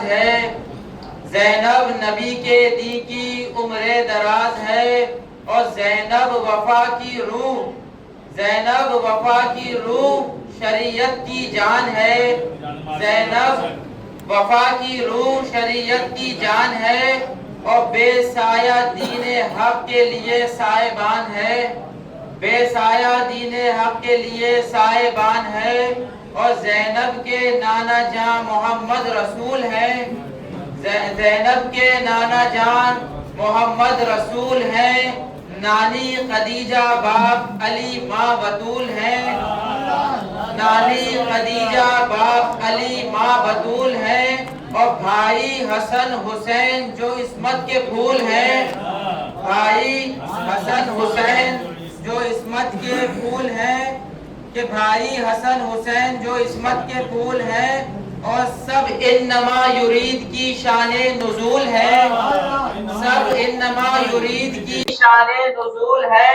ہے، زینب نبی کے دی کی عمر دراز ہے، اور زینب وفا کی روح، زینب وفا کی روح شریعت کی جان ہے، زینب وفا کی روح شریعت کی جان ہے، اور بے سایہ دین حق کے لیے سائبان ہے، بے سایہ دین حق کے لیے سائبان ہے، اور زینب کے نانا جان محمد رسول ہیں، زینب کے نانا جان محمد رسول ہیں، نانی خدیجہ باپ علی ماں بطول ہیں، نانی خدیجہ باپ علی ماں بطول ہیں، اور بھائی حسن حسین جو عصمت کے پھول ہیں، بھائی حسن حسین جو عصمت کے پھول ہیں، کہ بھائی حسن حسین جو عصمت کے پھول ہیں، اور سب انما یرید کی شان نزول ہے، سب انما یرید کی شان نزول ہے،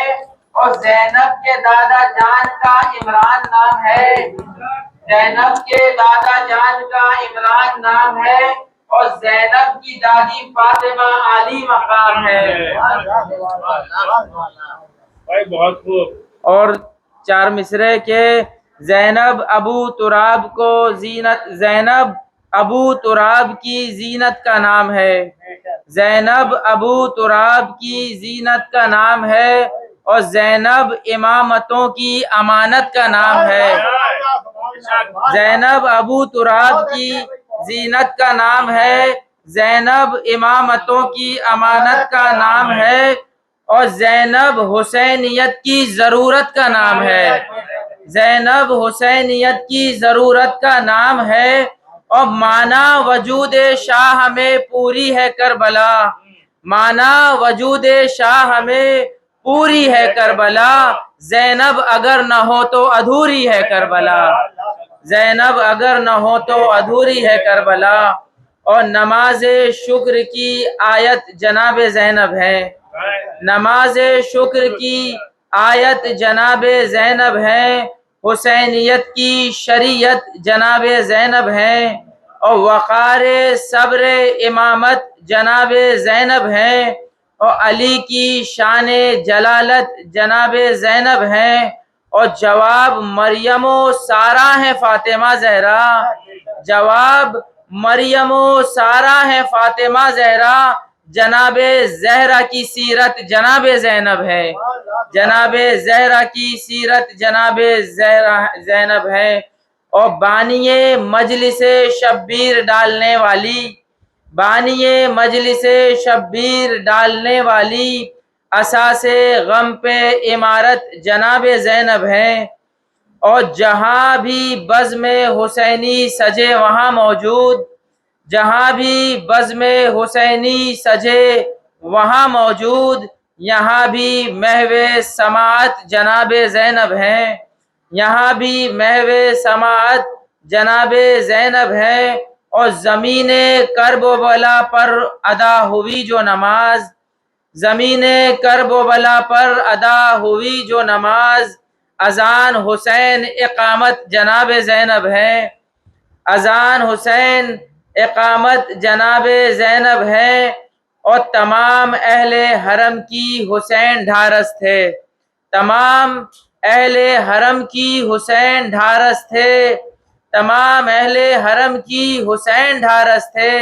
اور زینب کے دادا جان کا عمران نام ہے، زینب کے دادا جان کا عمران نام ہے، اور زینب کی دادی فاطمہ عالی مقام ہے۔ بہت خوب۔ اور چار مصرے کے زینب ابو تراب کو زینت، زینب ابو تراب کی زینت کا نام ہے، زینب ابو تراب کی زینت کا نام ہے، اور زینب امامتوں کی امانت کا نام ہے، زینب ابو تراب کی زینت کا نام ہے، زینب امامتوں کی امانت کا نام ہے، اور زینب حسینیت کی ضرورت کا نام ہے، زینب حسینیت کی ضرورت کا نام ہے، اور مانا وجود شاہ میں پوری ہے کربلا، مانا وجود شاہ میں پوری ہے کربلا، زینب اگر نہ ہو تو ادھوری ہے کربلا، زینب اگر نہ ہو تو ادھوری ہے کربلا، اور نماز شکر کی آیت جناب زینب ہے، نماز شکر کی آیت جناب زینب ہے، حسینیت کی شریعت جناب زینب ہے، اور وقار صبر امامت جناب زینب ہے، اور علی کی شان جلالت جناب زینب ہے، اور جواب مریم و سارا ہے فاطمہ زہرا، جواب مریم و سارا ہے فاطمہ زہرا، جناب زہرا کی سیرت جناب زینب ہے، جناب زہرا کی سیرت جناب زینب ہے، اور بانی مجلس شبیر ڈالنے والی، بانی مجلس شبیر ڈالنے والی، اساس غم پہ عمارت جناب زینب ہے، اور جہاں بھی بزم حسینی سجے وہاں موجود، جہاں بھی بزم حسینی سجے وہاں موجود، یہاں بھی محو سماعت جناب زینب ہیں، یہاں بھی محو سماعت جناب زینب ہے، اور زمین کرب و بلا پر ادا ہوئی جو نماز، زمین کرب و بلا پر ادا ہوئی جو نماز، اذان حسین اقامت جناب زینب ہے، اذان حسین اقامت جناب زینب ہے، اور تمام اہل حرم کی حسین ڈھارس تھے، تمام اہل حرم کی حسین ڈھارس تھے، تمام اہل حرم کی حسین ڈھارس تھے،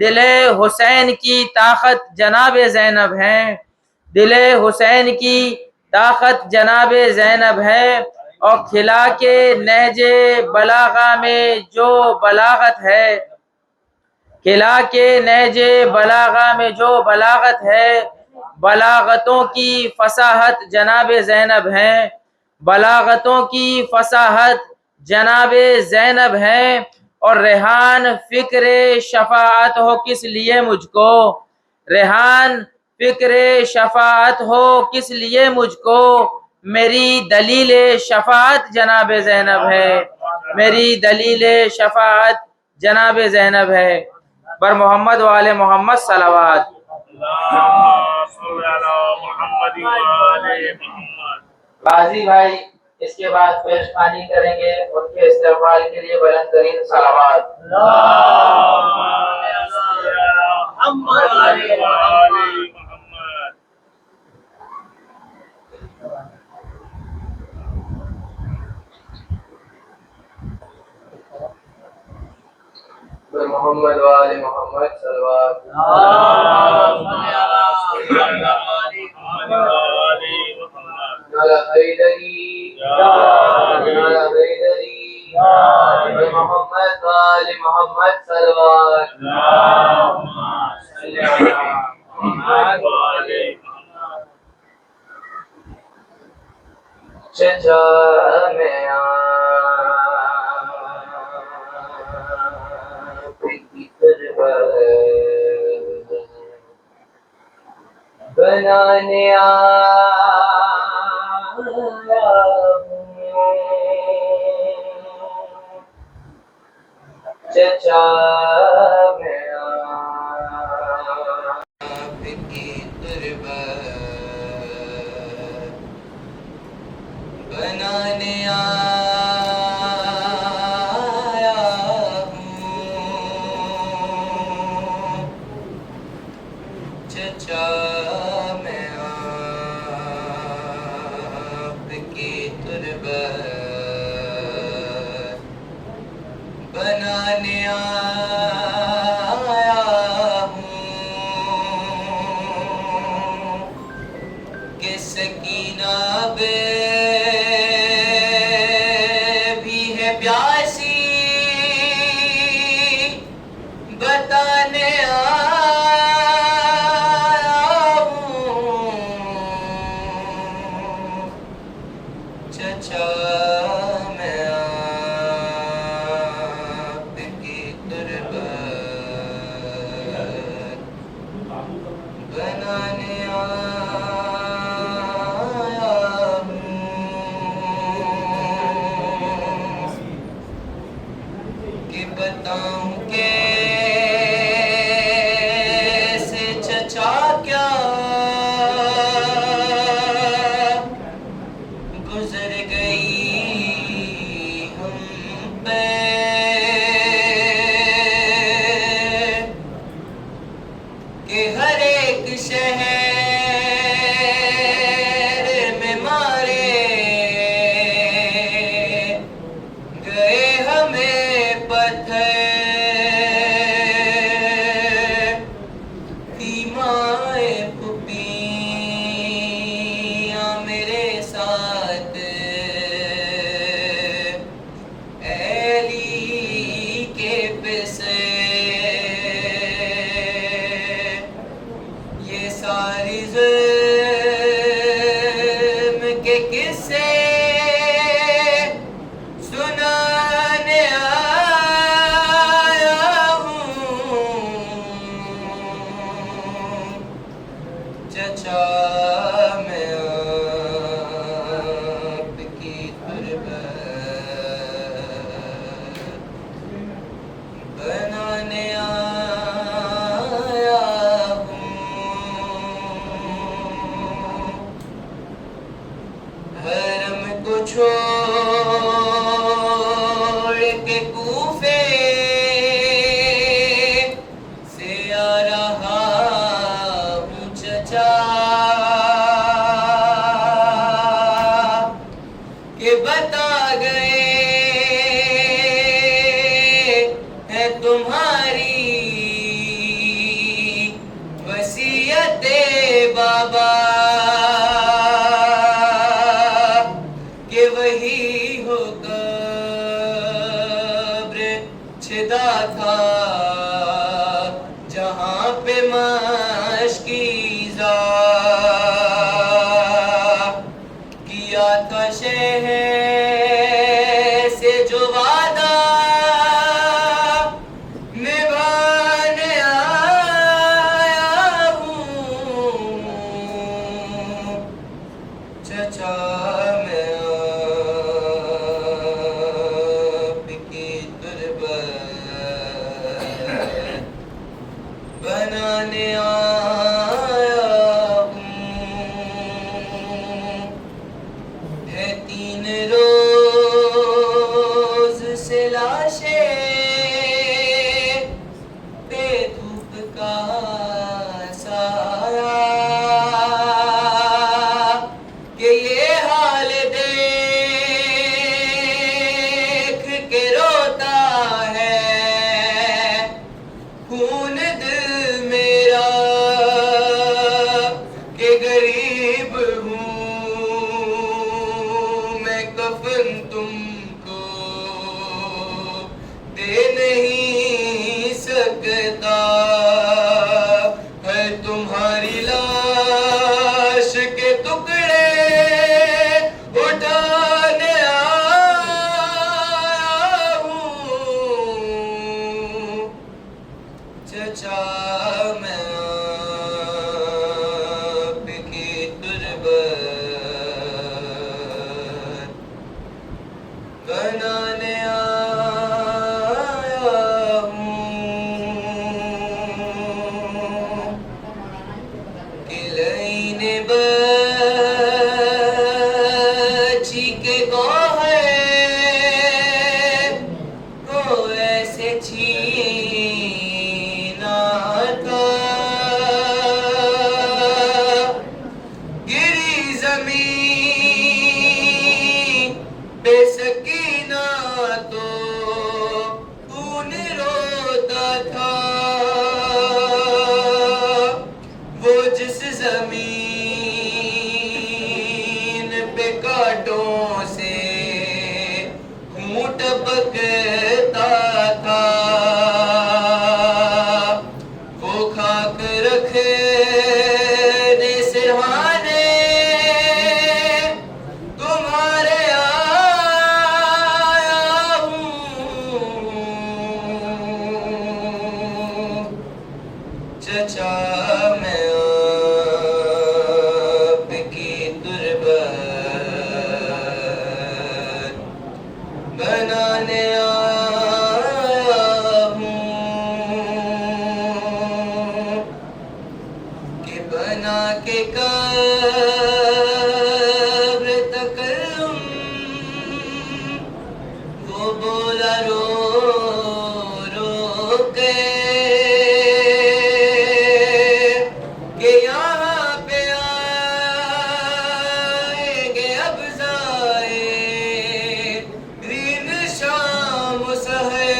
دل حسین کی طاقت جناب زینب ہیں، دل حسین کی طاقت جناب زینب ہے، اور کھلا کے نہج بلاغہ میں جو بلاغت ہے، کھلا کے نہج بلاغہ میں جو بلاغت ہے، بلاغتوں کی فصاحت جناب زینب ہیں، بلاغتوں کی فصاحت جناب زینب ہیں، اور ریحان فکر شفاعت ہو کس لیے مجھ کو، ریحان فکر شفاعت ہو کس لیے مجھ کو، میری دلیل شفاعت جناب زینب ہے، میری دلیل شفاعت جناب زینب ہے، بر محمد و آل محمد صلوات۔ غازی بھائی اس کے بعد پیشخوانی کریں گے، ان کے استقبال کے لیے بلند ترین صلوات۔ محمد وآل محمد صلوات على حیدری على حیدری محمد وآل محمد صلوات چچا میں آپ کی قربت بنانے آیا ہوں چچا میں آپ کی قربت بنانے آیا ہوں چچا میں آپ کی تربت بنانے آیا ہوں کہ سکینہ بے بھی ہے پیاسی بتانے آیا ہوں چچا میں آپ کی تربت بنانے آیا ہوں کہ بتاؤں کیسے چچا کیا گزر گئی ہم پہ کہ ہر ایک شہر میں مارے گئے ہمیں پتھر تھی مائے پھوپھیاں میرے ساتھ ایلی کے پسے یہ ساری ظلم کے قصے سنانے آیا ہوں چچا میں آپ کی تربت بنانے آیا ہوں حرم کو چھوڑ کے کوفے سے آ رہا ہوں چچا کہ بتا گئے ہے تمہاری وصیت بابا کہ وہی ہو قبر چھدا تھا جہاں پہ مشکیزہ کیا تھا شہر سے جو وعدہ نبھانے آیا ہوں چچا میں آپ کی تربت بنانے آیا ہوں ہے 3 روز سے لاشیں بے دھوپ کا سایہ کہ یہ حال دیکھ کے روتا ہے چچا میں آپ کی تربت بنانے آیا ہوں کہ لینے بچی کے گوہر کو ایسے چھینا تھا گری زمین بے سکینہ تو خون روتا تھا وہ جس زمین پہ کانٹوں سے خون ٹپکتا تھا وہ خاک رکھنے سرہانے تمہارے آیا ہوں چچا میں آپ کی تربت بنانے آیا ہوں کہ بنا کے قبر تکرم وہ بولا رو رو کے کہ یہاں پہ آئیں گے اب زائرین شام و سحر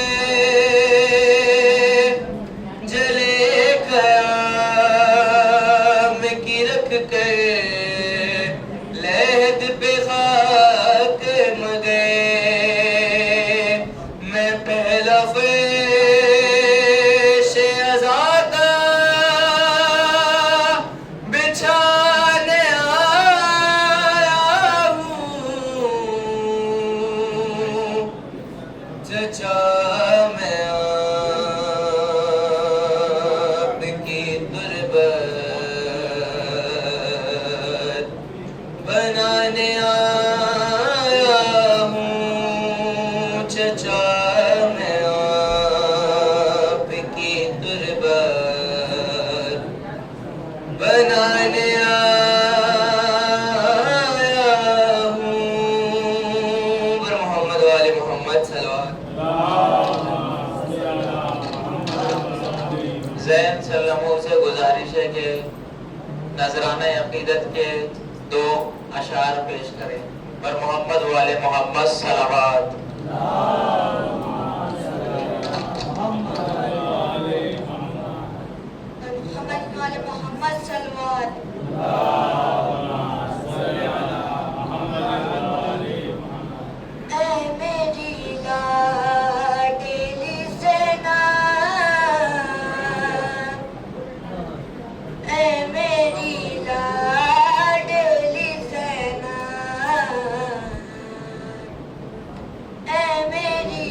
جلے خیام کی رکھ کر لحد پہ خاک مگے میں پہلا فرش عزادہ بچھانے آیا ہوں چچا میں آپ کی تربت بنانے آیا ہوں چچا میں آپ کی تربت بنانے آیا ہوں بر محمد وآل محمد صلوات زین سلموں سے گزارش ہے کہ نذرانہ عقیدت کے 2 اشعار پیش کریں پر محمد والے محمد صلوات محمد والے محمد صلوات اے میری لاڈلی زینب اے میری لاڈلی زینب اے میری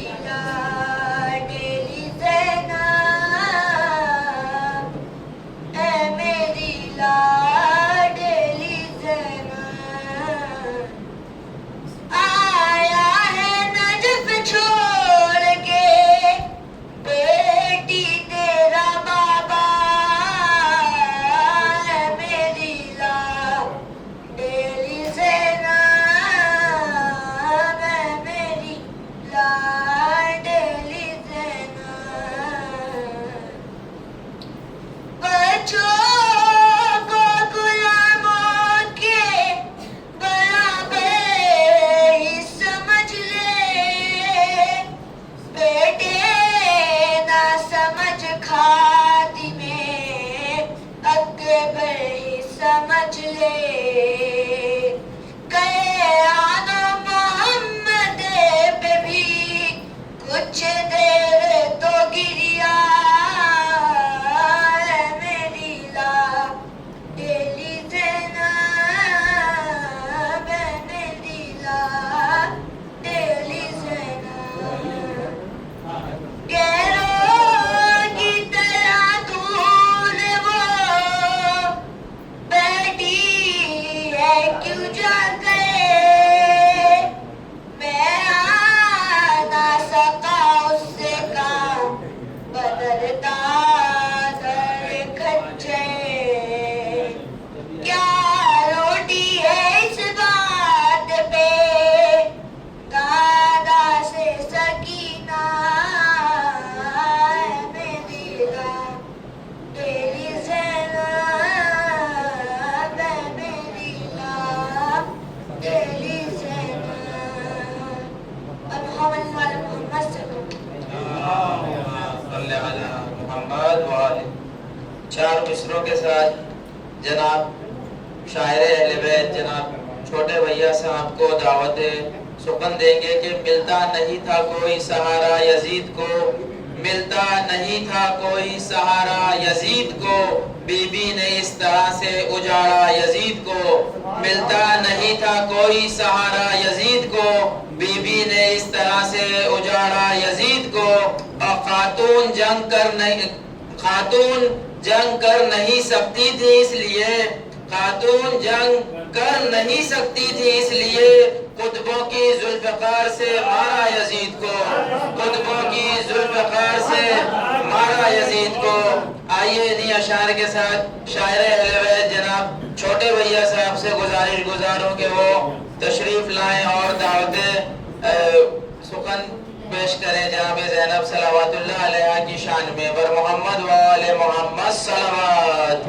محمد وآلہ. 4 مصروں کے ساتھ جناب شاعر اہل بیت جناب چھوٹے بھیا صاحب کو دعوت سخن دیں گے کہ ملتا نہیں تھا کوئی سہارا یزید کو، ملتا نہیں تھا کوئی سہارا یزید کو، بی بی نے اس طرح سے اجاڑا یزید کو. ملتا نہیں تھا کوئی سہارا یزید کو، بی بی نے اس طرح سے اجاڑا یزید کو. اور خاتون جنگ کر نہیں سکتی تھی اس لیے، خاتون جنگ کر نہیں سکتی تھی اس لیے قطبوں کی ذوالفقار سے مارا یزید کو، قطبوں کی ذوالفقار سے مارا یزید کو. آئیے انہی اشعار کے ساتھ شاعر اہل بیت جناب چھوٹے بھیا صاحب سے گزاروں کہ وہ تشریف لائیں اور دعوت سخن پیش کریں جناب زینب صلوات اللہ علیہ کی شان میں. بر محمد و آل محمد صلوات.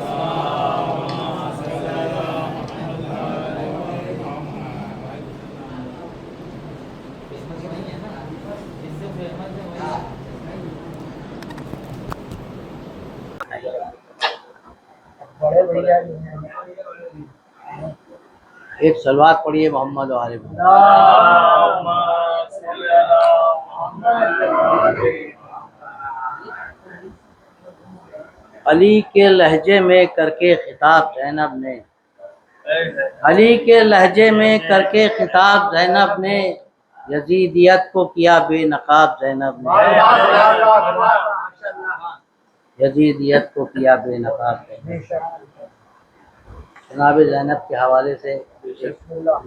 ایک صلوات پڑھیے محمد و آل محمد. علی کے لہجے میں کر کے خطاب زینب نے، علی کے لہجے میں کر کے خطاب زینب نے، یزیدیت کو کیا بے نقاب زینب نے، یزیدیت کو کیا بے نقاب زینب نے. جناب زینب کے حوالے سے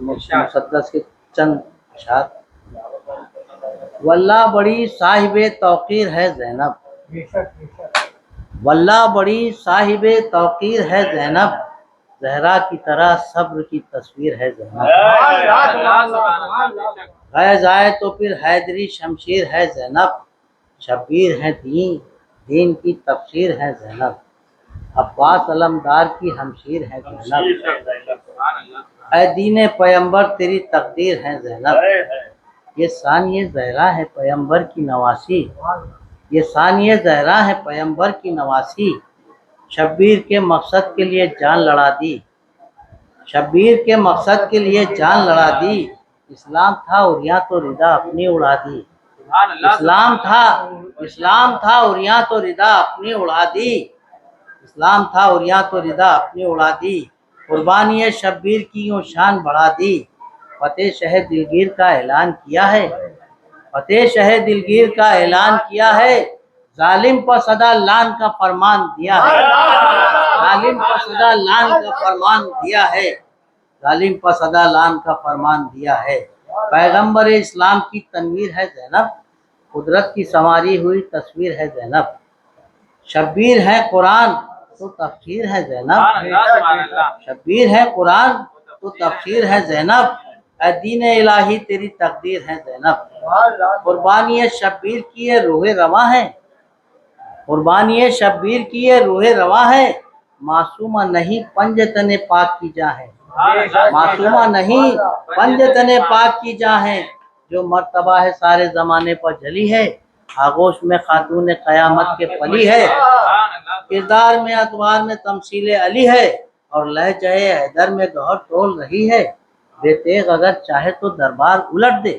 مسدس کے چند اشعار. واللہ بڑی صاحب توقیر ہے زینب، واللہ بڑی صاحب توقیر ہے زینب، زہرا کی طرح صبر کی تصویر ہے زینب. غیظ آئے تو پھر حیدری شمشیر ہے زینب، شبیر ہے دین کی تفسیر ہے زینب، عباس علمدار کی ہمشیر ہے زینب. اے دین پیمبر تیری تقدیر ہے زینب، یہ ثانیہ زہرا ہے پیمبر کی نواسی، یہ ثانیہ زہرا ہے پیمبر کی نواسی. شبیر کے مقصد کے لیے جان لڑا دی، شبیر کے مقصد کے لیے جان لڑا دی. اسلام تھا اور یہاں تو ردا اپنی اڑا دی، اسلام تھا اور یہاں تو ردا اپنی اڑا دی، اسلام تھا اور یہاں تو ردا اپنی اڑا دی. قربانی شبیر کی یوں شان بڑھا دی، فتح شہ دلگیر کا اعلان کیا ہے، فتح شہ دلگیر کا اعلان کیا ہے. ظالم پر صدا لان کا فرمان دیا ہے، ظالم پر صدا لان کا فرمان دیا ہے، ظالم پر صدا لان کا فرمان دیا ہے. پیغمبر اسلام کی تنویر ہے زینب، قدرت کی سنواری ہوئی تصویر ہے زینب. شبیر ہے قرآن تو تفسیر ہے زینب، شبیر ہے قرآن تو تفسیر ہے زینب. اے دین الہی تیری تقدیر ہے زینب. قربانی شبیر کی یہ روح رواں ہے، قربانی شبیر کی یہ روح رواں ہے. معصومہ نہیں پنجتن پاک کی جاں ہے، معصومہ نہیں پنجتن پاک کی جاں ہے. جو مرتبہ ہے سارے زمانے پر جلی ہے، آغوش میں خاتون قیامت کے پلی ہے. کردار میں ادوار میں تمثیل علی ہے، اور لہجہ حیدر میں گوہر ٹول رہی ہے. بے تیغ اگر چاہے تو دربار الٹ دے،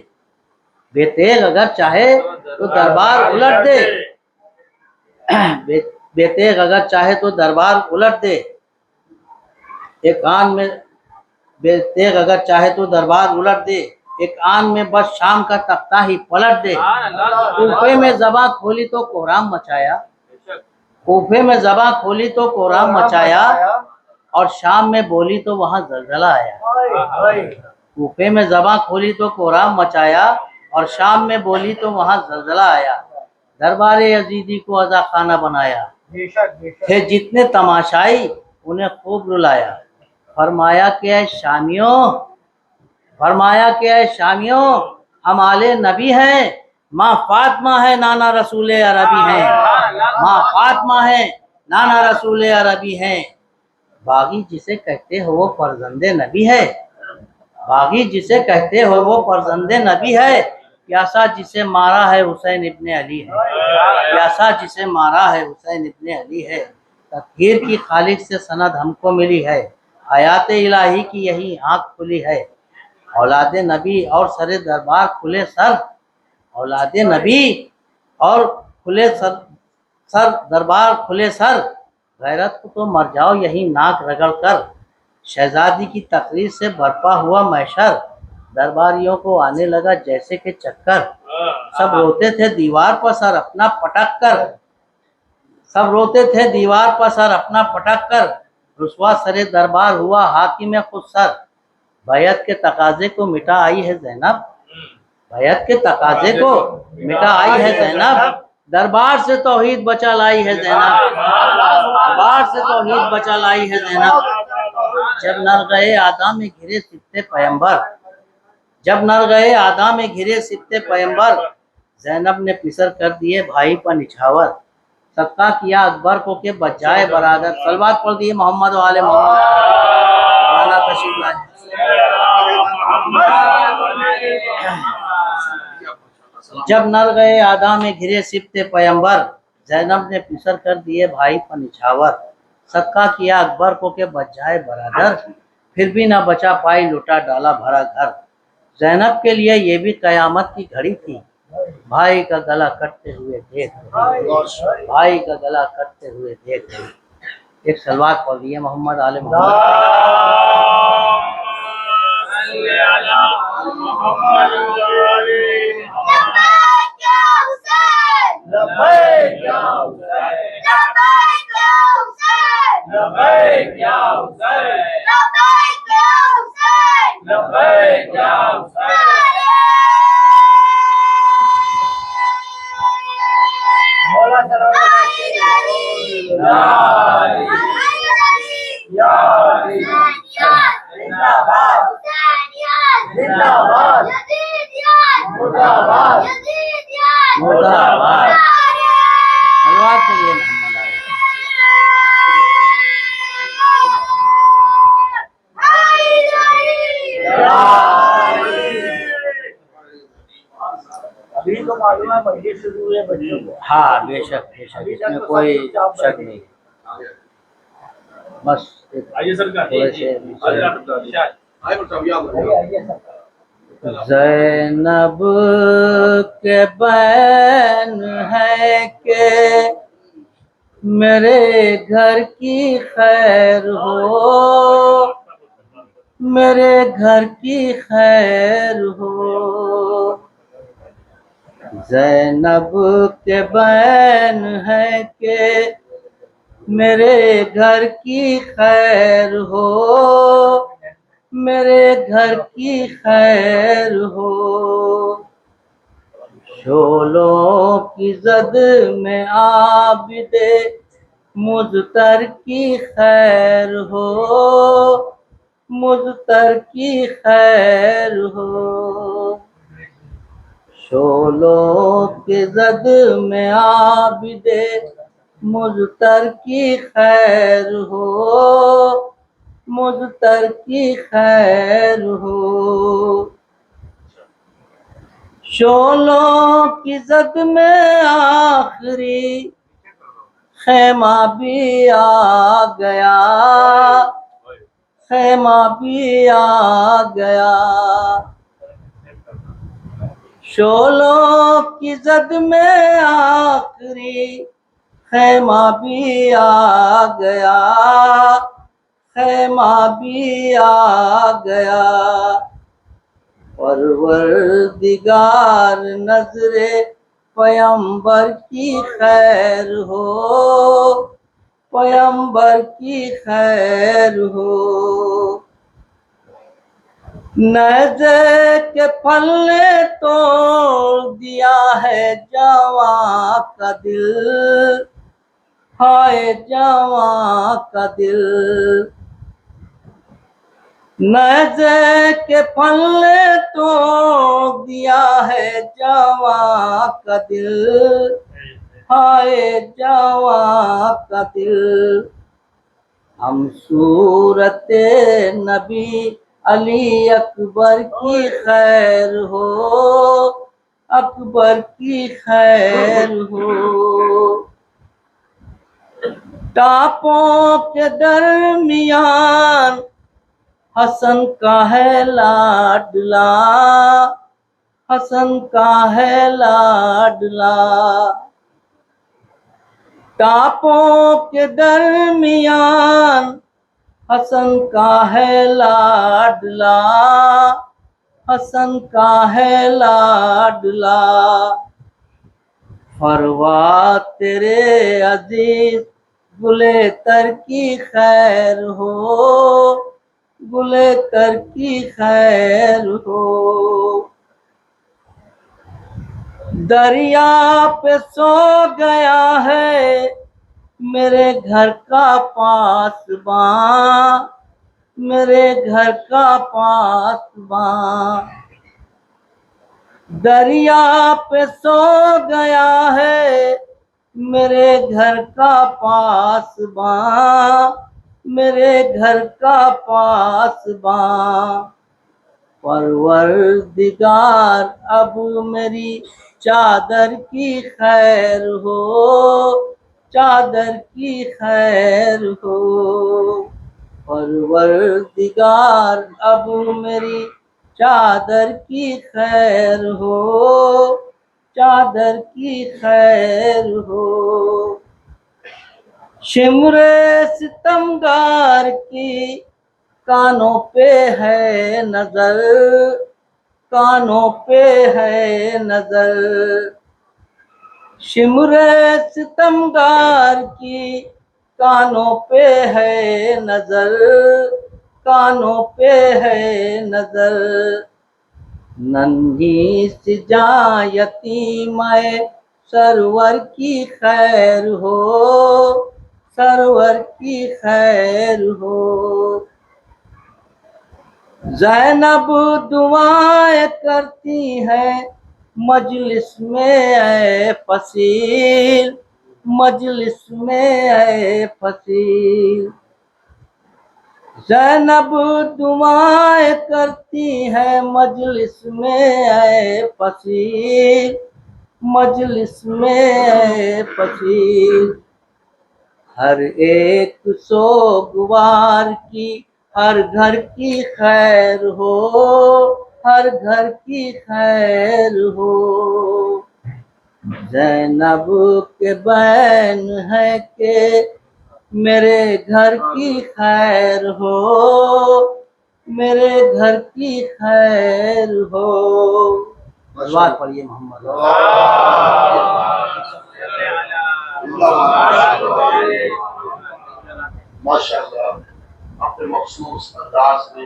بے تیغ اگر چاہے تو دربار الٹ دے، بے تیغ اگر چاہے تو دربار الٹ دے. ایک آن میں بے تیغ اگر چاہے تو دربار الٹ دے، ایک آن میں بس شام کا تختہ ہی پلٹ دے. کوفے میں زباں کھولی تو کوہرام مچایا، کوفے میں زباں کھولی تو کوہرام مچایا، اور شام میں بولی تو وہاں زلزلہ آیا. کوفے میں زباں کھولی تو کوہرام مچایا، اور شام میں بولی تو وہاں زلزلہ آیا. دربار یزیدی کو عزا خانہ بنایا، تھے جتنے تماشائی انہیں خوب رلایا. فرمایا کہ اے شامیوں، فرمایا کہ اے شامیوں، ہم آل نبی ہیں، ماں فاطمہ ہے نانا رسول عربی ہیں، ماں فاطمہ ہے نانا رسول عربی ہیں. باغی جسے کہتے ہو وہ فرزند نبی ہے، باغی جسے کہتے ہو وہ فرزند نبی ہے. پیاسا جسے مارا ہے حسین ابن علی ہے، پیاسا جسے مارا ہے حسین ابن علی ہے، تطہیر کی خالق سے سند ہم کو ملی ہے، حیات الہی کی یہی آنکھ کھلی ہے، اولاد نبی اور سر دربار کھلے سر، اولاد نبی اور کھلے سر دربار کھلے سر، غیرت کو تو مر جاؤ یہی ناک رگڑ کر، شہزادی کی تقریر سے برپا ہوا محشر، درباریوں کو آنے لگا جیسے کہ چکر، سب روتے تھے دیوار پر سر اپنا پٹک کر، سب روتے تھے دیوار پر سر اپنا پٹک کر، رسوا سر دربار ہوا حاکم خود سر، بیعت کے تقاضے کو مٹا آئی ہے زینب، بیعت کے تقاضے کو مٹا آئی ہے زینب، دربار سے توحید بچا لائی ہے زینب، دربار سے توحید بچا لائی ہے زینب، جب نر گئے آدم میں گھرے سبتے پیمبر، جب نر گئے آدم میں گھرے سبتے پیمبر، زینب نے پسر کر دیے بھائی پر نچھاور، صدقہ کیا اکبر کو کہ بچ جائے برادر، صلوات پڑھ دیے محمد و آل محمد، مولانا تشریف لائے۔ جب نر گئے آدم میں گھرے سبتے پیمبر، زینب نے پسر کر دیے بھائی پر نچھاور، صدقہ کیا اکبر کو کہ بچ جائے برادر، پھر بھی نہ بچا پائی لٹا ڈالا بھرا گھر، زینب کے لیے یہ بھی قیامت کی گھڑی تھی، بھائی کا گلا کٹتے ہوئے دیکھ رہی، بھائی کا گلا کٹتے ہوئے دیکھ رہی۔ ایک صلوات پڑھ لیے محمد آل محمد۔ لبیک یا حسین، لبیک یا حسین، لبیک یا حسین، لبیک یا حسین، لبیک یا حسین، مولا زندہ باد، زندہ باد، مردہ باد، مردہ آباد۔ صلوات پڑھیے محمد آل۔ ابھی تو معلوم ہے مجلس شروع ہوئے بچوں کو، ہاں بے شک بے شک، اس میں کوئی شک نہیں، بس آئیے سر تھوڑے سے آئیے سر۔ زینب کے بین ہے کہ میرے گھر کی خیر ہو، میرے گھر کی خیر ہو، زینب کے بین ہے کہ میرے گھر کی خیر ہو، میرے گھر کی خیر ہو، شولوں کی زد میں عابد مضطر کی خیر ہو، مضطر کی خیر ہو، شولوں کی زد میں عابد مضطر کی خیر ہو، مضطر کی خیر ہو، شولوں کی زد میں آخری خیمہ بھی آ گیا، خیمہ بھی آ گیا، شولوں کی زد میں آخری خیمہ بھی آ گیا، خیمہ بھی آ گیا، پروردگار نظر پیمبر کی خیر ہو، پیمبر کی خیر ہو، نیزے کے پھل نے توڑ دیا ہے جواں کا دل، ہائے جواں کا دل، نیزے کے پھل نے توڑ دیا ہے جواں کا دل، ہائے جواں کا دل، ہم صورت نبی علی اکبر کی خیر ہو، اکبر کی خیر ہو، ٹاپوں کے درمیان حسن کا ہے لاڈلا، حسن کا ہے لاڈلا، ٹاپوں کے درمیان حسن کا ہے لاڈلا، حسن کا ہے لاڈلا، فروا تیرے عزیز گلے تر کی خیر ہو، گلے تر کی خیر ہو، دریا پہ سو گیا ہے میرے گھر کا پاسباں، میرے گھر کا پاسباں، دریا پہ سو گیا ہے میرے گھر کا پاسباں، میرے گھر کا پاسباں، پروردگار اب میری چادر کی خیر ہو، چادر کی خیر ہو، پروردگار اب میری چادر کی خیر ہو، چادر کی خیر ہو، شمر ستمگار کی کانوں پہ ہے نظر، کانوں پہ ہے نظر، شمر ستمگار کی کانوں پہ ہے نظر، کانوں پہ ہے نظر، ننھی سی جاں یتیمہ سرور کی خیر ہو، سرور کی خیر ہو، زینب دعائیں کرتی ہیں مجلس میں اے فصیل، مجلس میں اے فصیل، زینب دعائیں کرتی ہیں مجلس میں اے فصیل، مجلس میں اے فصیل، ہر ایک سوگوار کی ہر گھر کی خیر ہو، ہر گھر کی خیر ہو، زینب کے بین ہے کہ میرے گھر کی خیر ہو، میرے گھر کی خیر ہو، بات پڑھیے محمد ماشاءاللہ اپنے مخصوص انداز میں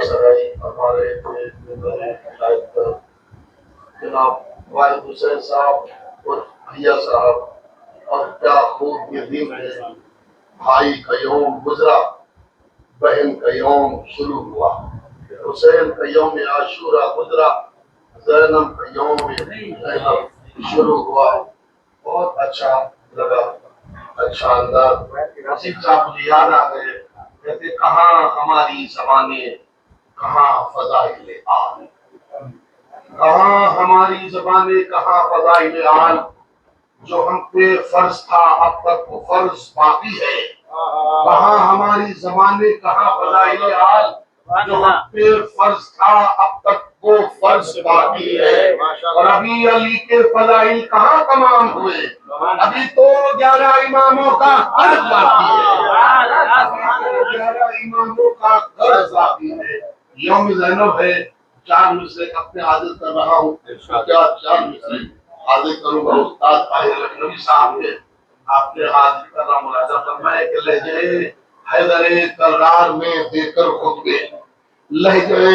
سرائی ہمارے ہدایت پر جناب والد حسین صاحب اور بھیا صاحب، اور کیا خوب یہ دن ہے، بھائی کا یوم گزرا، بہن کا یوم شروع ہوا، حسین کا یوم عاشورہ گزرا، زینب کا یوم زینب شروع ہوا، بہت اچھا لگا، اچھا انداز۔ وسیم صاحب مجھے یاد آ گئے، کہتے کہاں ہماری زبانیں، کہاں فضائل آل، کہاں ہماری زبانیں، کہاں فضائل آل، جو ہم پہ فرض تھا اب تک وہ فرض باقی ہے، کہاں ہماری زبانیں، کہاں فضائل آل، جو ہم پہ فرض تھا اب تک وہ فرض باقی ہے، اور ابھی علی کے فضائل کہاں تمام ہوئے، ابھی تو 11 اماموں کا قرض باقی ہے، 11 اماموں کا قرض باقی ہے۔ یوم زینب ہے، 4 مصرے اپنے حاضر کر رہا ہوں، کیا 4 مصرے حاضر کروں گا، استاد طاہر لکھنوی صاحب نے آپ نے حاضر کرنا ملاحظہ فرمایا کہ لہجے حیدر کرار میں دے کر خطبے، لہجے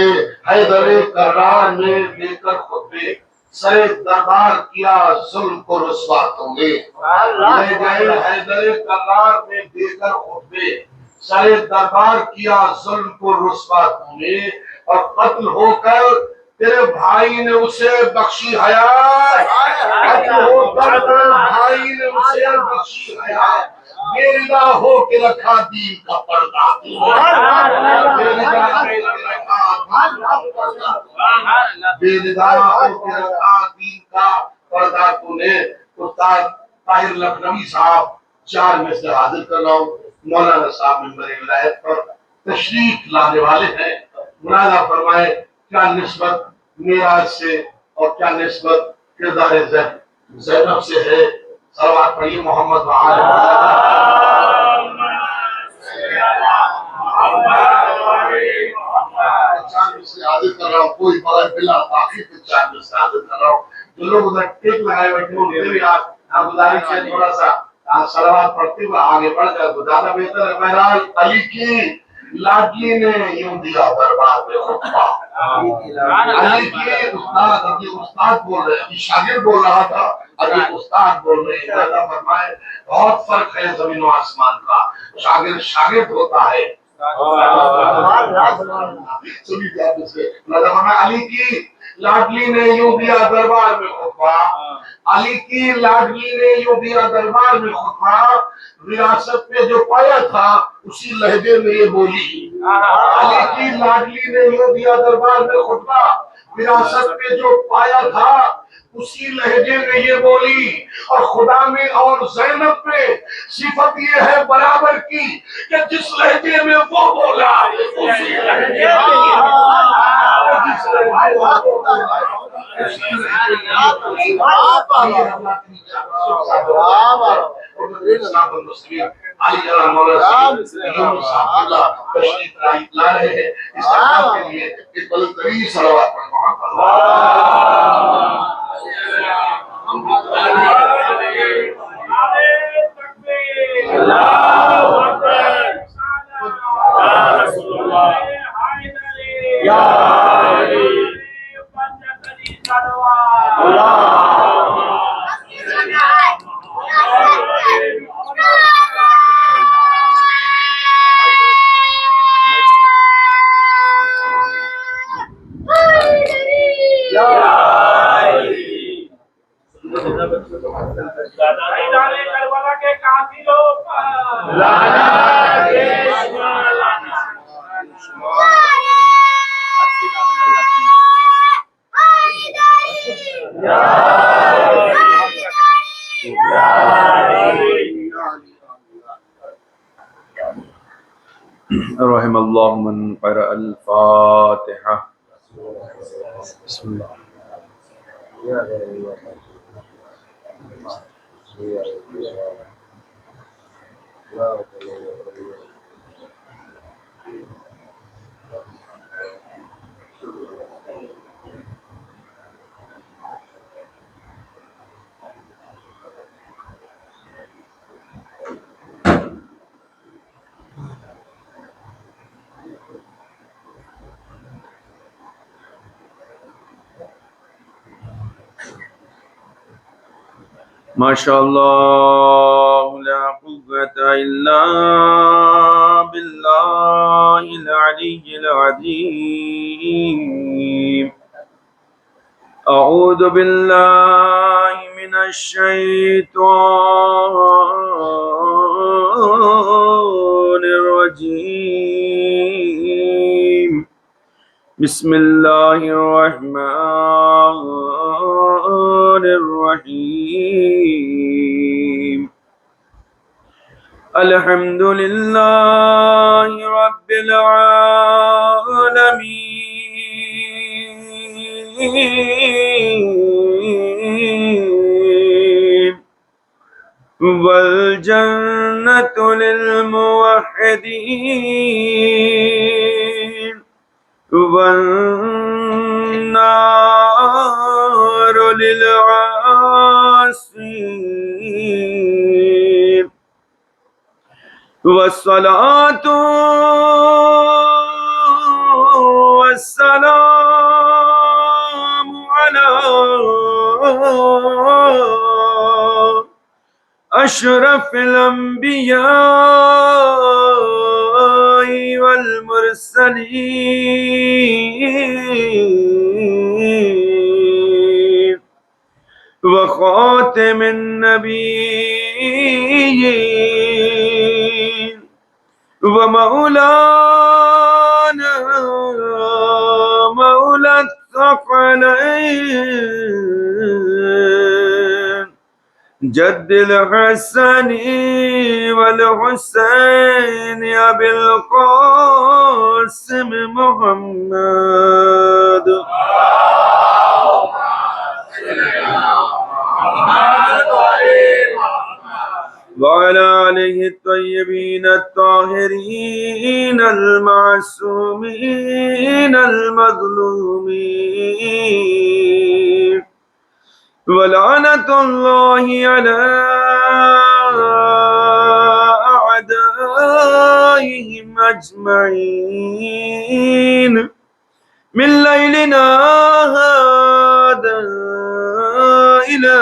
حیدر کرار میں دے کر خطبے، سر دربار کیا ظلم کو رسوا تم نے، لہجے حیدر کرار میں دے کر خطبے، سر دربار کیا ظلم کو رسوا تم نے، اور قتل ہو کر تیرے بھائی نے اسے بخشی حیات، قتل ہو کر تیرے بھائی نے اسے بخشی حیات، بے رضا ہو کے رکھا دین کا پردہ، بے رضا ہو کے رکھا دین کا پردہ، بے رضا ہو کے رکھا دین کا پردہ تو نے۔ استاد طاہر لکھنوی صاحب 4 میں سے حاضر کر رہا ہوں، مولانا صاحب ممبر ولایت پر تشریف لانے والے ہیں۔ منازع فرمائے کیا نسبت معراج سے اور کیا نسبت کردار زینب سے ہے؟ صلوات پڑھیے محمد وآل چار میں سے حاضر کر رہا ہوں، کوئی بغیر بلا تاخیر کے 4 میں سے حاضر کر رہا ہوں۔ جو لوگ ادھر ٹیک لگائے بیٹھے ان کے بھی آپ گزارش ہے تھوڑا سا صلوات پڑھتے ہوئے آگے بڑھ جائے تو زیادہ بہتر ہے۔ بہرحال علی کی لاڈلی نے یوں دیا دربار میں خطبہ، علی کے استاد، ابھی استاد بول رہے ہیں، ابھی شاگرد بول رہا تھا، ابھی استاد بول رہے ہیں۔ اللہ فرمائے بہت فرق ہے زمین و آسمان کا، شاگرد ہوتا ہے۔ علی کی لاڈلی نے یوں دیا دربار میں خطبہ، علی کی لاڈلی نے یوں دیا دربار میں خطبہ، وراثت پہ جو پایا تھا اسی لہجے میں یہ بولی۔ علی کی لاڈلی نے یوں دیا دربار میں خطبہ، وراثت پہ جو پایا تھا اسی لہجے میں یہ بولی۔ اور خدا میں اور زینب پہ صفت یہ ہے برابر کی کہ جس لہجے میں وہ بولا اسی لہجے میں یہ علی جناب مولانا تشریف لا رہے ہیں استقبال کے لیے ایک بلند ترین صلوات پڑھیں محمد کربلا کے قاتلوں پر رحم اللہ من قرأ الفاتحہ۔ بسم اللہ۔ ماشاء اللہ لا قوة الا باللہ العلی العظیم۔ اعوذ باللہ من الشیطان الرجیم۔ بسم اللہ الرحمن الرحیم۔ الحمد للہ رب العالمین، والجنة للموحدین، والنار للعاصین، والصلاة والسلام على أشرف الأنبياء والمرسلين وخاتم النبيين ومولانا مولى الثقلين جد الحسن والحسين أبي القاسم محمد وعلى آله الطيبين الطاهرين المعصومين المظلومين ولعنة الله على أعدائهم أجمعين من ليلنا هذا إلى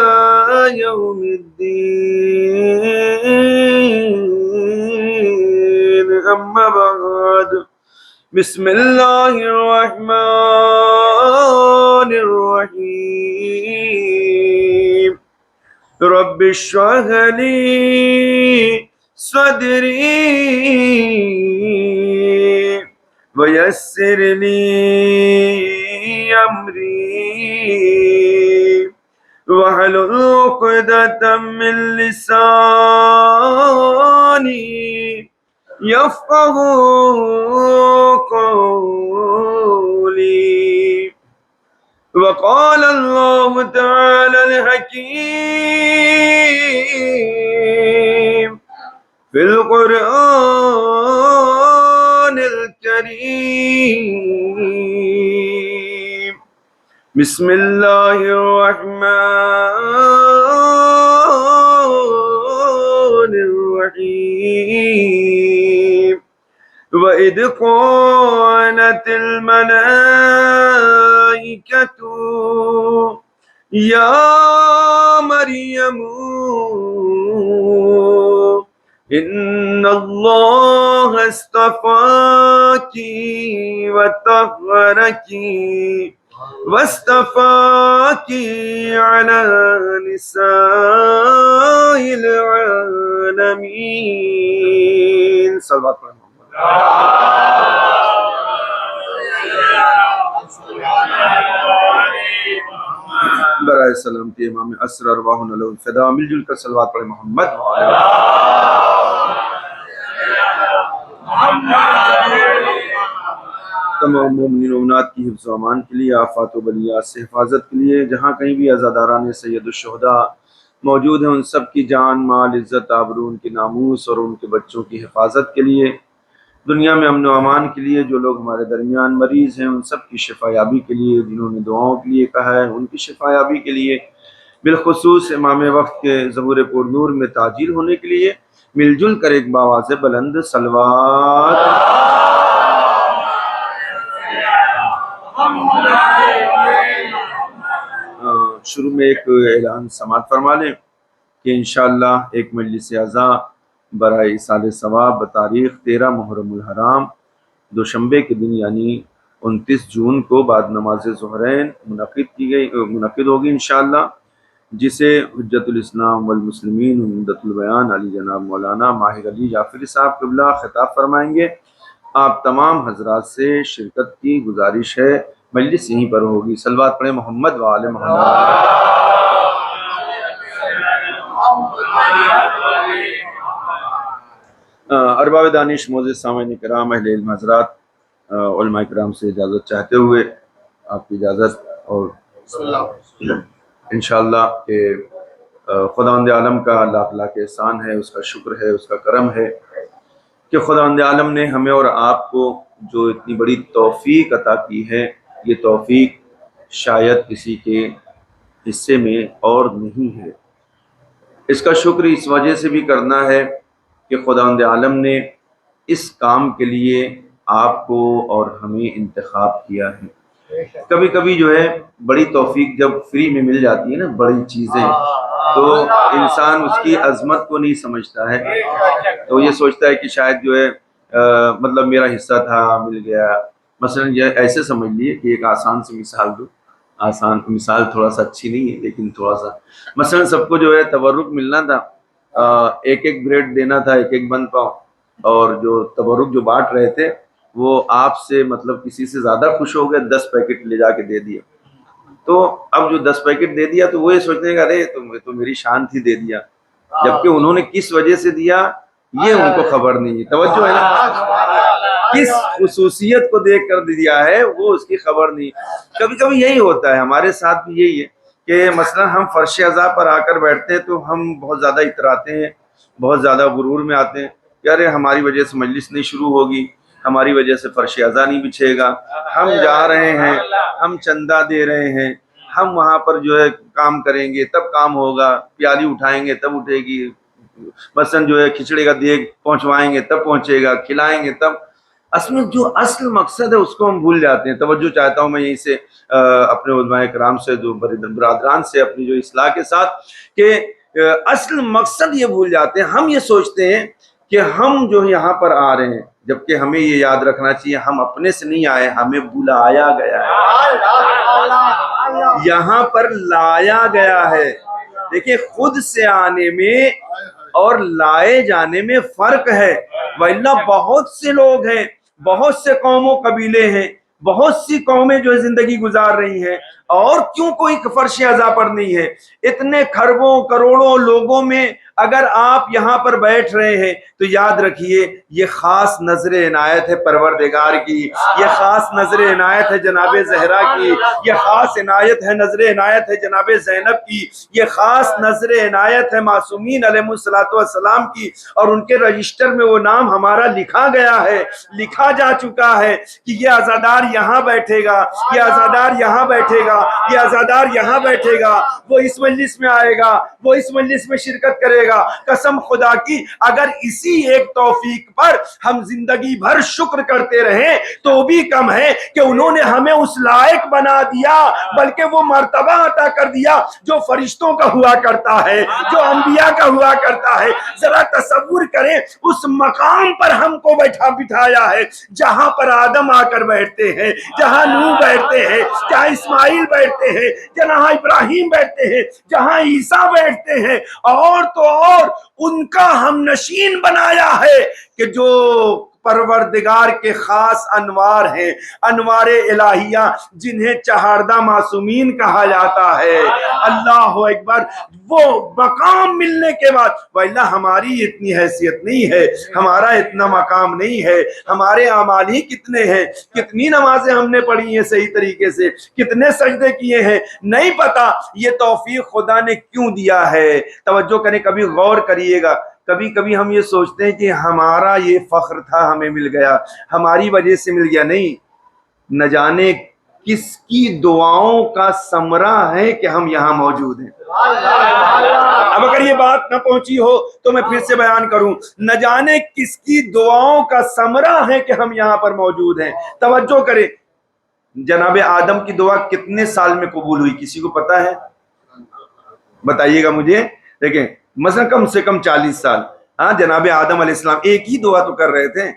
يوم الدين أما بعد بسم الله الرحمن الرحيم رب اشرح لي صدري ويسر لي أمري واحلل عقدة من لساني يفقه قولي وقال الله تعالى الحكيم في القرآن الكريم بسم الله الرحمن الرحيم وإذ قالت الملائكة يا مريم إن الله اصطفاك وطهرك واصطفاك على نساء العالمين صلوات اللہ برائے سلامتی امام اسرار ارواحنا له الفدا مل جل کر صلوات پڑھیں محمد وعلى تمام مومنین و مومنات کی حفظ و امان کے لیے، آفات و بلیات سے حفاظت کے لیے، جہاں کہیں بھی عزاداران سید الشہداء موجود ہیں، ان سب کی جان مال عزت آبرو، ان کے ناموس اور ان کے بچوں کی حفاظت کے لیے، دنیا میں امن و امان کے لیے، جو لوگ ہمارے درمیان مریض ہیں ان سب کی شفا یابی کے لیے، جنہوں نے دعاؤں کے لیے کہا ہے ان کی شفا یابی کے لیے، بالخصوص امام وقت کے ظہور پر نور میں تاجیل ہونے کے لیے مل جل کر ایک باواز بلند صلوات شروع میں ایک اعلان سماعت فرما لیں کہ انشاءاللہ ایک مجلس عزا برائے ایصال ثواب بتاریخ 13 محرم الحرام دوشنبے کے دن یعنی 29 جون کو بعد نماز ظہرین منعقد ہوگی انشاءاللہ، جسے حجت الاسلام والمسلمین عمدۃ البیان علی جناب مولانا ماہر علی جعفری صاحب قبلہ خطاب فرمائیں گے۔ آپ تمام حضرات سے شرکت کی گزارش ہے، مجلس یہیں پر ہوگی۔ صلوات پڑھیں محمد وآل محمد۔ ارباب دانش معزز سامعین کرام، اہل علم حضرات، علماء کرام سے اجازت چاہتے ہوئے آپ کی اجازت اور انشاءاللہ کہ خداوند عالم کا لاکھ لاکھ احسان ہے، اس کا شکر ہے، اس کا کرم ہے کہ خداوند عالم نے ہمیں اور آپ کو جو اتنی بڑی توفیق عطا کی ہے، یہ توفیق شاید کسی کے حصے میں اور نہیں ہے۔ اس کا شکر اس وجہ سے بھی کرنا ہے کہ خداوند عالم نے اس کام کے لیے آپ کو اور ہمیں انتخاب کیا ہے۔ کبھی کبھی جو ہے بڑی توفیق جب فری میں مل جاتی ہے نا، بڑی چیزیں، تو انسان اس کی عظمت کو نہیں سمجھتا ہے، تو یہ سوچتا ہے کہ شاید جو ہے مطلب میرا حصہ تھا مل گیا۔ مثلا یہ ایسے سمجھ لیے کہ ایک آسان سی مثال دو، آسان مثال تھوڑا سا اچھی نہیں ہے لیکن تھوڑا سا، مثلا سب کو جو ہے تبرک ملنا تھا، ایک ایک بریڈ دینا تھا، ایک ایک بند پاؤ، اور جو تبرک جو بانٹ رہے تھے وہ آپ سے مطلب کسی سے زیادہ خوش ہو گئے, 10 پیکٹ لے جا کے دے دیے. تو اب جو 10 پیکٹ دے دیا تو وہ یہ سوچتے ہیں کہ ارے تو میری شان تھی دے دیا, جبکہ انہوں نے کس وجہ سے دیا یہ ان کو خبر نہیں ہے. توجہ ہے نا, کس خصوصیت کو دیکھ کر دیا ہے وہ اس کی خبر نہیں. کبھی کبھی یہی ہوتا ہے ہمارے ساتھ بھی, یہی ہے کہ مثلا ہم فرش عزا پر آ کر بیٹھتے ہیں تو ہم بہت زیادہ اتراتے ہیں, بہت زیادہ غرور میں آتے ہیں کہ ارے ہماری وجہ سے مجلس نہیں شروع ہوگی, ہماری وجہ سے فرش عزا نہیں بچھے گا, ہم جا رہے ہیں, ہم چندہ دے رہے ہیں, ہم وہاں پر جو ہے کام کریں گے تب کام ہوگا, پیالی اٹھائیں گے تب اٹھے گی, مثلا جو ہے کھچڑی کا دیگ پہنچوائیں گے تب پہنچے گا, کھلائیں گے تب. اصل میں جو اصل مقصد ہے اس کو ہم بھول جاتے ہیں. توجہ چاہتا ہوں میں یہیں سے اپنے علماء کرام سے, جو برادران سے, اپنی جو اصلاح کے ساتھ, کہ اصل مقصد یہ بھول جاتے ہیں. ہم یہ سوچتے ہیں کہ ہم جو یہاں پر آ رہے ہیں, جبکہ ہمیں یہ یاد رکھنا چاہیے ہم اپنے سے نہیں آئے, ہمیں بلایا گیا ہے, یہاں پر لایا گیا ہے. دیکھیں خود سے آنے میں اور لائے جانے میں فرق ہے. وَإِلَّا بہت سے لوگ ہیں, بہت سے قوم و قبیلے ہیں, بہت سی قومیں جو زندگی گزار رہی ہیں, اور کیوں کوئی فرش عزا پر نہیں ہے. اتنے کھربوں کروڑوں لوگوں میں اگر آپ یہاں پر بیٹھ رہے ہیں تو یاد رکھیے یہ خاص نظر عنایت ہے پروردگار کی, یہ خاص نظر عنایت ہے جناب زہرا کی, یہ خاص عنایت ہے, نظر عنایت ہے جناب زینب کی, یہ خاص نظر عنایت ہے معصومین علیہ الصلوۃ والسلام کی. اور ان کے رجسٹر میں وہ نام ہمارا لکھا گیا ہے, لکھا جا چکا ہے کہ یہ عزادار یہاں بیٹھے گا, یہ عزادار یہاں بیٹھے گا, یہ عزادار یہاں بیٹھے گا, وہ اس مجلس میں آئے گا, وہ اس مجلس میں شرکت کرے گا. قسم خدا کی اگر اسی ایک توفیق پر ہم زندگی بھر شکر کرتے رہیں تو بھی کم ہے کہ انہوں نے ہمیں اس لائق بنا دیا, بلکہ وہ مرتبہ عطا کر دیا جو فرشتوں کا ہوا کرتا ہے, جو انبیاء کا ہوا کرتا ہے. ذرا تصور کریں اس مقام پر ہم کو بٹھایا ہے جہاں پر آدم آ کر بیٹھتے ہیں, جہاں نوح بیٹھتے ہیں, جہاں اسماعیل بیٹھتے ہیں, جہاں ابراہیم بیٹھتے ہیں, جہاں عیسیٰ بیٹھتے ہیں, اور تو اور ان کا ہم نشین بنایا ہے کہ جو پروردگار کے خاص انوار ہیں, انوار الہیہ جنہیں چہاردہ معصومین کہا جاتا ہے. اللہ اکبر. وہ مقام ملنے کے بعد وَإِلَّا ہماری اتنی حیثیت نہیں ہے, ہمارا اتنا مقام نہیں ہے, ہمارے اعمال ہی کتنے ہیں, کتنی نمازیں ہم نے پڑھی ہیں صحیح طریقے سے, کتنے سجدے کیے ہیں, نہیں پتا. یہ توفیق خدا نے کیوں دیا ہے؟ توجہ کریں, کبھی غور کریے گا. کبھی کبھی ہم یہ سوچتے ہیں کہ ہمارا یہ فخر تھا, ہمیں مل گیا, ہماری وجہ سے مل گیا. نہیں, نہ جانے کس کی دعاؤں کا ثمرہ ہے کہ ہم یہاں موجود ہیں. اب اگر یہ بات نہ پہنچی ہو تو میں پھر سے بیان کروں, نہ جانے کس کی دعاؤں کا ثمرہ ہے کہ ہم یہاں پر موجود ہیں. توجہ کریں, جناب آدم کی دعا کتنے سال میں قبول ہوئی, کسی کو پتا ہے؟ بتائیے گا مجھے. دیکھیں مثلا کم سے کم 40 سال. ہاں, جناب آدم علیہ السلام ایک ہی دعا تو کر رہے تھے,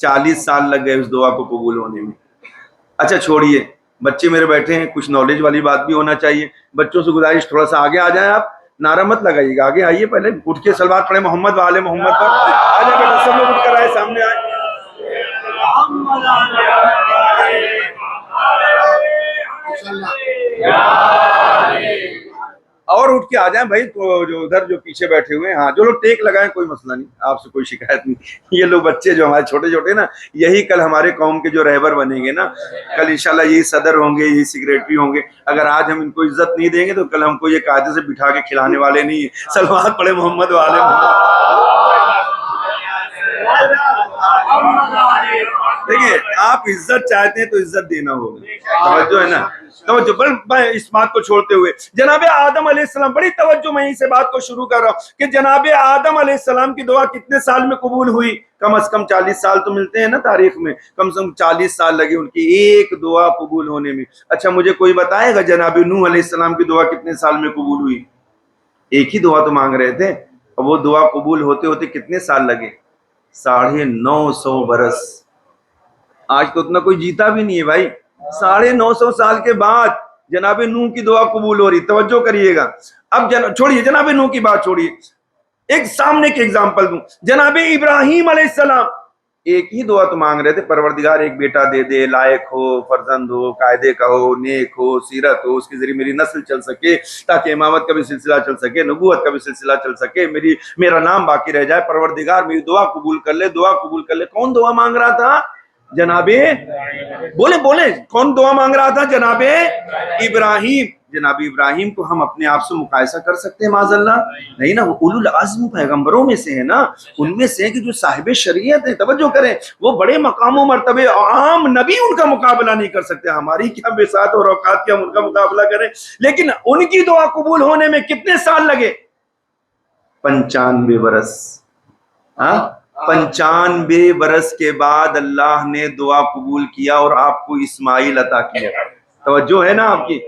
40 سال لگ گئے اس دعا کو قبول ہونے میں. اچھا چھوڑیے, بچے میرے بیٹھے ہیں, کچھ نالج والی بات بھی ہونا چاہیے. بچوں سے گزارش تھوڑا سا آگے آ جائیں, آپ نعرہ مت لگائیے گا, آگے آئیے, پہلے اٹھ کے صلوات پڑھیں محمد وآل محمد پر. آ جائیں بیٹا, سب لوگ اٹھ کر آئے, سامنے آئے. اور اٹھ کے آ جائیں بھائی, تو جو ادھر جو پیچھے بیٹھے ہوئے ہیں, ہاں جو لوگ ٹیک لگائیں کوئی مسئلہ نہیں, آپ سے کوئی شکایت نہیں. یہ لوگ بچے جو ہمارے چھوٹے چھوٹے نا, یہی کل ہمارے قوم کے جو رہبر بنیں گے نا, کل انشاءاللہ یہی صدر ہوں گے, یہی سیکریٹری ہوں گے. اگر آج ہم ان کو عزت نہیں دیں گے تو کل ہم کو یہ قاعدے سے بٹھا کے کھلانے والے نہیں ہیں. صلوات پڑھے محمد والے دیکھیے, آپ عزت چاہتے ہیں تو عزت دینا ہوگا. توجہ ہے نا, توجہ. اس بات کو چھوڑتے ہوئے جناب آدم علیہ السلام, بڑی توجہ, میں سے بات کو شروع کر رہا ہوں کہ جناب آدم علیہ السلام کی دعا کتنے سال میں قبول ہوئی؟ کم از کم 40 سال تو ملتے ہیں نا تاریخ میں, کم سے کم 40 سال لگے ان کی ایک دعا قبول ہونے میں. اچھا مجھے کوئی بتائے گا جناب نوح علیہ السلام کی دعا کتنے سال میں قبول ہوئی؟ ایک ہی دعا تو مانگ رہے تھے, اور وہ دعا قبول ہوتے ہوتے کتنے سال لگے؟ 950 برس. آج تو اتنا کوئی جیتا بھی نہیں ہے بھائی. 950 سال کے بعد جناب نوح کی دعا قبول ہو رہی. توجہ کریے گا. اب چھوڑیے جناب نوح کی بات چھوڑیے, ایک سامنے کی اگزامپل دوں، جناب ابراہیم علیہ السلام ایک ہی دعا تو مانگ رہے تھے، پروردگار ایک بیٹا دے دے، لائق ہو، فرزند ہو، قاعدے کا ہو، نیک ہو، سیرت ہو، اس کے ذریعے میری نسل چل سکے، تاکہ امامت کا بھی سلسلہ چل سکے، نبوت کا بھی سلسلہ چل سکے، میرا نام باقی رہ جائے، پروردگار میری دعا قبول کر لے، دعا قبول کر لے۔ کون دعا مانگ رہا تھا؟ جناب بولے کون دعا مانگ رہا تھا؟ جناب ابراہیم۔ جناب ابراہیم کو ہم اپنے آپ سے مقایسہ کر سکتے ہیں؟ معاذ اللہ نہیں نا، وہ اولو العزم پیغمبروں میں سے ہے نا، ان میں سے کہ جو صاحب شریعت ہیں، توجہ کریں، وہ بڑے مقام و مرتبے، عام نبی ان کا مقابلہ نہیں کر سکتے، ہماری کیا بساط اور اوقات کی ہم ان کا مقابلہ کریں، لیکن ان کی دعا قبول ہونے میں کتنے سال لگے؟ 95 برس۔ 95 برس کے بعد اللہ نے دعا قبول کیا اور آپ کو اسماعیل عطا کیا۔ توجہ ہے نا آپ کی؟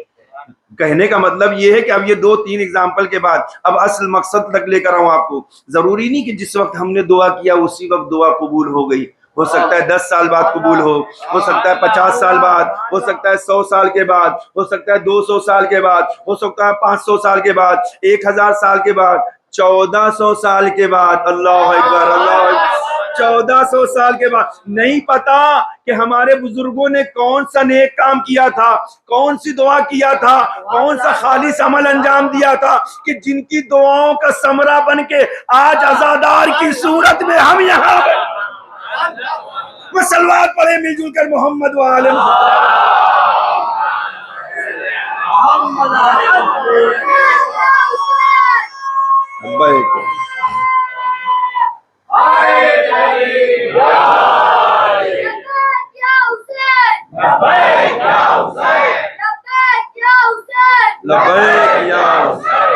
کہنے کا مطلب یہ ہے کہ اب یہ 2-3 اگزامپل کے بعد اب اصل مقصد تک لے کر آؤں آپ کو۔ ضروری نہیں کہ جس وقت ہم نے دعا کیا اسی وقت دعا قبول ہو گئی، ہو سکتا ہے 10 سال بعد قبول ہو سکتا ہے 50 سال بعد، ہو سکتا ہے 100 سال کے بعد، ہو سکتا ہے 200 سال کے بعد، ہو سکتا ہے 500 سال کے بعد، 1000 سال کے بعد، 1400 سال کے بعد۔ اللہ اکبر، اللہ اکبر، 1400 سال کے بعد۔ نہیں پتا کہ ہمارے بزرگوں نے کون سا نیک کام کیا تھا، کون سی دعا کیا تھا، کون سا خالص عمل انجام دیا تھا کہ جن کی دعاؤں کا ثمرہ بن کے آج عزادار کی صورت میں ہم یہاں پہ صلوات پڑھیں مل جل کر محمد وآل لبیک یا حسین۔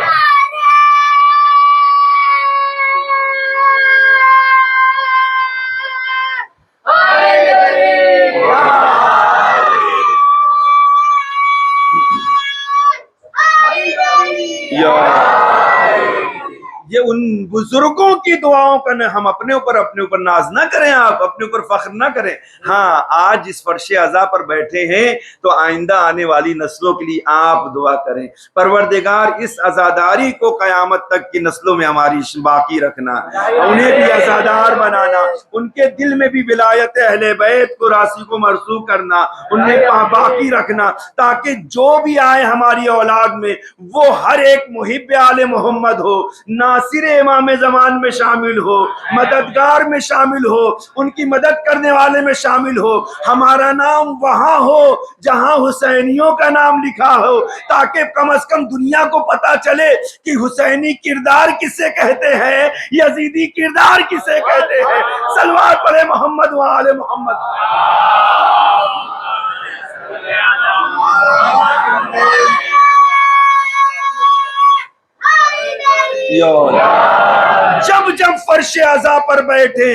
یہ ان بزرگوں کی دعاؤں کا ہم اپنے اوپر ناز نہ کریں، آپ اپنے اوپر فخر نہ کریں۔ ہاں آج اس فرش عزا پر بیٹھے ہیں تو آئندہ آنے والی نسلوں کے لیے آپ دعا کریں، پروردگار اس عزاداری کو قیامت تک کی نسلوں میں ہماری باقی رکھنا، انہیں بھی عزادار بنانا، ان کے دل میں بھی ولایت اہل بیت کو راسخ و مرسوخ کرنا، انہیں باقی رکھنا، تاکہ جو بھی آئے ہماری اولاد میں وہ ہر ایک محب آل محمد ہو، ناصر امام زمان میں شامل ہو، مددگار میں شامل ہو، ان کی مدد کرنے والے میں شامل ہو، ہمارا نام وہاں ہو جہاں حسینیوں کا نام لکھا ہو، تاکہ کم از کم دنیا کو پتا چلے کہ حسینی کردار کسے کہتے ہیں، یزیدی کردار کسے کہتے ہیں۔ صلوات پڑھے محمد وآل محمد۔ جب فرش عزا پر بیٹھے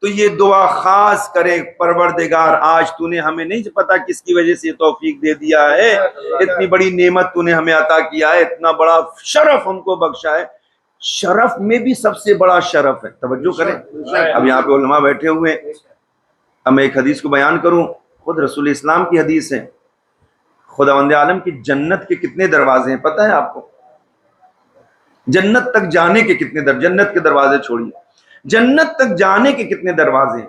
تو یہ دعا خاص کریں، پروردگار آج تو نے ہمیں نہیں پتا کس کی وجہ سے یہ توفیق دے دیا ہے، اتنی بڑی نعمت تو نے ہمیں عطا کیا ہے، اتنا بڑا شرف ہم کو بخشا ہے، شرف میں بھی سب سے بڑا شرف ہے۔ توجہ کریں، اب یہاں پہ علماء بیٹھے ہوئے ہیں، اب میں ایک حدیث کو بیان کروں، خود رسول اسلام کی حدیث ہے، خداوند عالم کی جنت کے کتنے دروازے ہیں پتہ ہے آپ کو؟ جنت تک جانے کے کتنے جنت کے دروازے چھوڑیے، جنت تک جانے کے کتنے دروازے ہیں؟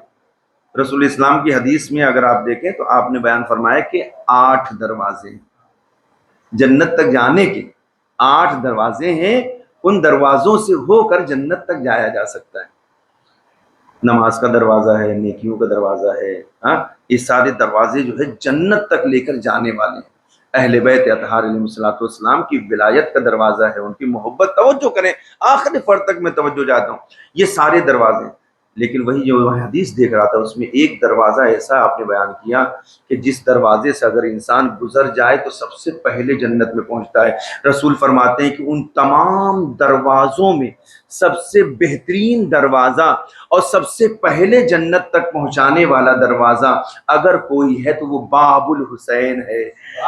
رسول اسلام کی حدیث میں اگر آپ دیکھیں تو آپ نے بیان فرمایا کہ 8 دروازے ہیں، جنت تک جانے کے 8 دروازے ہیں، ان دروازوں سے ہو کر جنت تک جایا جا سکتا ہے۔ نماز کا دروازہ ہے، نیکیوں کا دروازہ ہے، یہ سارے دروازے جو ہے جنت تک لے کر جانے والے ہیں۔ اہل بیت اطہار علیہ السلام کی ولایت کا دروازہ ہے، ان کی محبت، توجہ کریں آخر فرد تک میں توجہ جاتا ہوں، یہ سارے دروازے ہیں۔ لیکن وہی جو حدیث دیکھ رہا تھا اس میں ایک دروازہ ایسا آپ نے بیان کیا کہ جس دروازے سے اگر انسان گزر جائے تو سب سے پہلے جنت میں پہنچتا ہے۔ رسول فرماتے ہیں کہ ان تمام دروازوں میں سب سے بہترین دروازہ اور سب سے پہلے جنت تک پہنچانے والا دروازہ اگر کوئی ہے تو وہ باب الحسین ہے۔